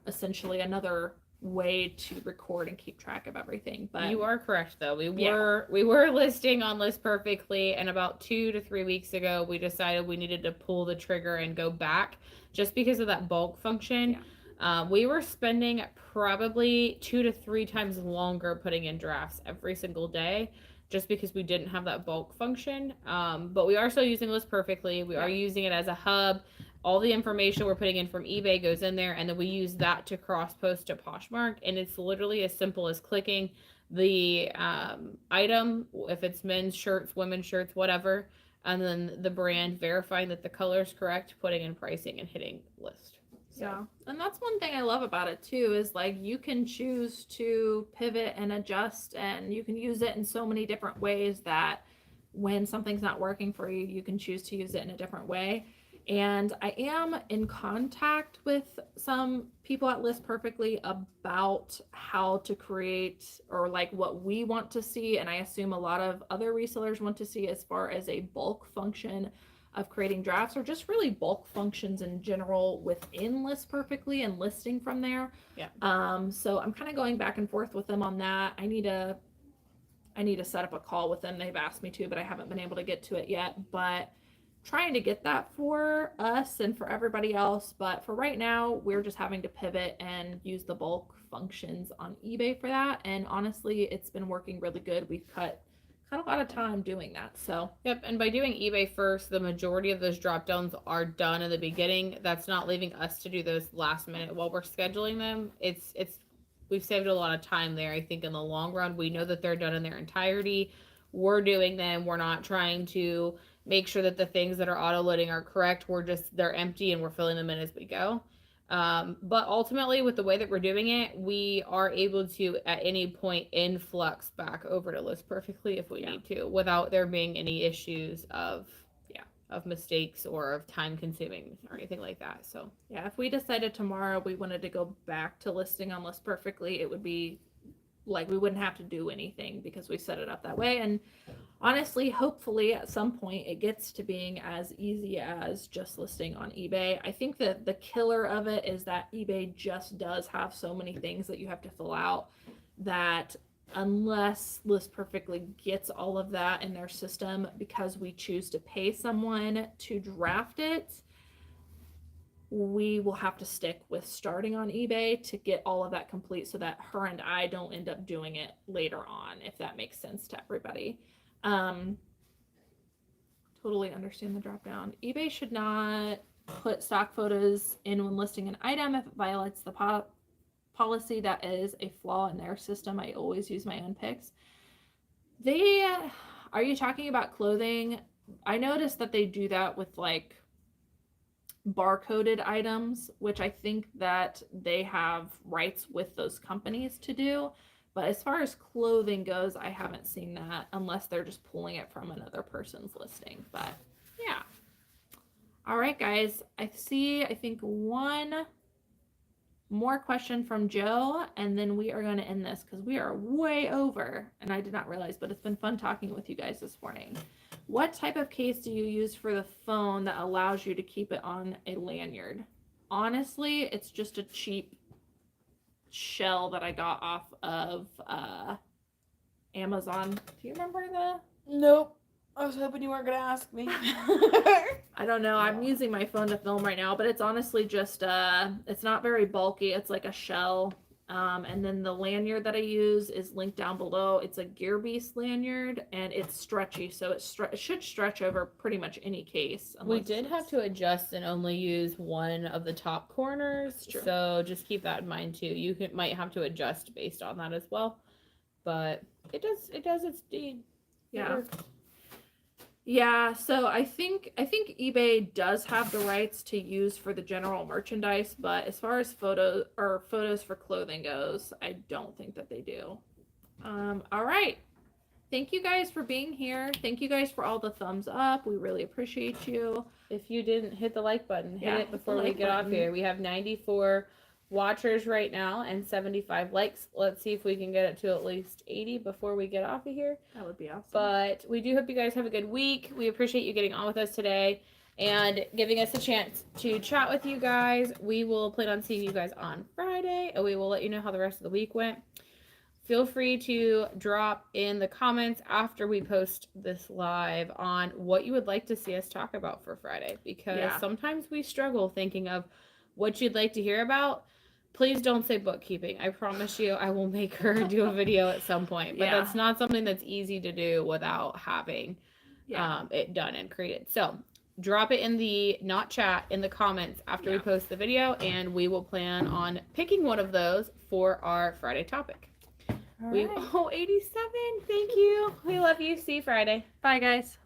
essentially another way to record and keep track of everything. But you are correct, though. We were listing on List Perfectly, and about 2 to 3 weeks ago we decided we needed to pull the trigger and go back just because of that bulk function. We were spending probably 2 to 3 times longer putting in drafts every single day just because we didn't have that bulk function. But we are still using List Perfectly. We are using it as a hub. All the information we're putting in from eBay goes in there, and then we use that to cross-post to Poshmark, and it's literally as simple as clicking the item, if it's men's shirts, women's shirts, whatever, and then the brand verifying that the color is correct, putting in pricing, and hitting list. So. Yeah. And that's one thing I love about it too, is like you can choose to pivot and adjust, and you can use it in so many different ways that when something's not working for you, you can choose to use it in a different way. And I am in contact with some people at List Perfectly about how to create, or like what we want to see. And I assume a lot of other resellers want to see as far as a bulk function of creating drafts, or just really bulk functions in general within List Perfectly and listing from there. Yeah. So I'm kind of going back and forth with them on that. I need to set up a call with them. They've asked me to, but I haven't been able to get to it yet. But trying to get that for us and for everybody else. But for right now, we're just having to pivot and use the bulk functions on eBay for that. And honestly, it's been working really good. We've cut a lot of time doing that. So yep. And by doing eBay first, the majority of those drop downs are done in the beginning. That's not leaving us to do those last minute while we're scheduling them. We've saved a lot of time there. I think in the long run, we know that they're done in their entirety. We're doing them. We're not trying to make sure that the things that are auto loading are correct. They're empty and we're filling them in as we go. But ultimately, with the way that we're doing it, we are able to at any point influx back over to List Perfectly if we need to, without there being any issues of mistakes or of time consuming or anything like that. So yeah, if we decided tomorrow we wanted to go back to listing on List Perfectly, it would be like we wouldn't have to do anything because we set it up that way. And honestly, hopefully at some point it gets to being as easy as just listing on eBay. I think that the killer of it is that eBay just does have so many things that you have to fill out that unless List Perfectly gets all of that in their system, because we choose to pay someone to draft it, we will have to stick with starting on eBay to get all of that complete so that her and I don't end up doing it later on, if that makes sense to everybody. Totally understand the drop down. eBay should not put stock photos in when listing an item if it violates the policy. That is a flaw in their system. I always use my own pics. Are you talking about clothing? I noticed that they do that with like barcoded items, which I think that they have rights with those companies to do. But as far as clothing goes, I haven't seen that unless they're just pulling it from another person's listing. But yeah. All right, guys. I think one more question from Joe, and then we are going to end this because we are way over, and I did not realize, but it's been fun talking with you guys this morning. What type of case do you use for the phone that allows you to keep it on a lanyard? Honestly, it's just a cheap shell that I got off of Amazon. Do you remember the? Nope. I was hoping you weren't going to ask me. I don't know. I'm using my phone to film right now, but it's honestly just, it's not very bulky. It's like a shell. And then the lanyard that I use is linked down below. It's a Gear Beast lanyard, and it's stretchy, so it should stretch over pretty much any case. We did have to adjust and only use one of the top corners, so just keep that in mind too. You might have to adjust based on that as well, but it does its deed. Yeah. Yeah, so I think eBay does have the rights to use for the general merchandise, but as far as photos for clothing goes, I don't think that they do. All right. Thank you guys for being here. Thank you guys for all the thumbs up. We really appreciate you. If you didn't hit the like button, hit it before we get off here. We have 94 watchers right now and 75 likes. Let's see if we can get it to at least 80 before we get off of here. That would be awesome. But we do hope you guys have a good week. We appreciate you getting on with us today and giving us a chance to chat with you guys. We will plan on seeing you guys on Friday, and we will let you know how the rest of the week went. Feel free to drop in the comments after we post this live on what you would like to see us talk about for Friday, because sometimes we struggle thinking of what you'd like to hear about. Please don't say bookkeeping. I promise you I will make her do a video at some point. But that's not something that's easy to do without having it done and created. So drop it in the in the comments after we post the video, and we will plan on picking one of those for our Friday topic. All right. 87. Thank you. We love you. See you Friday. Bye, guys.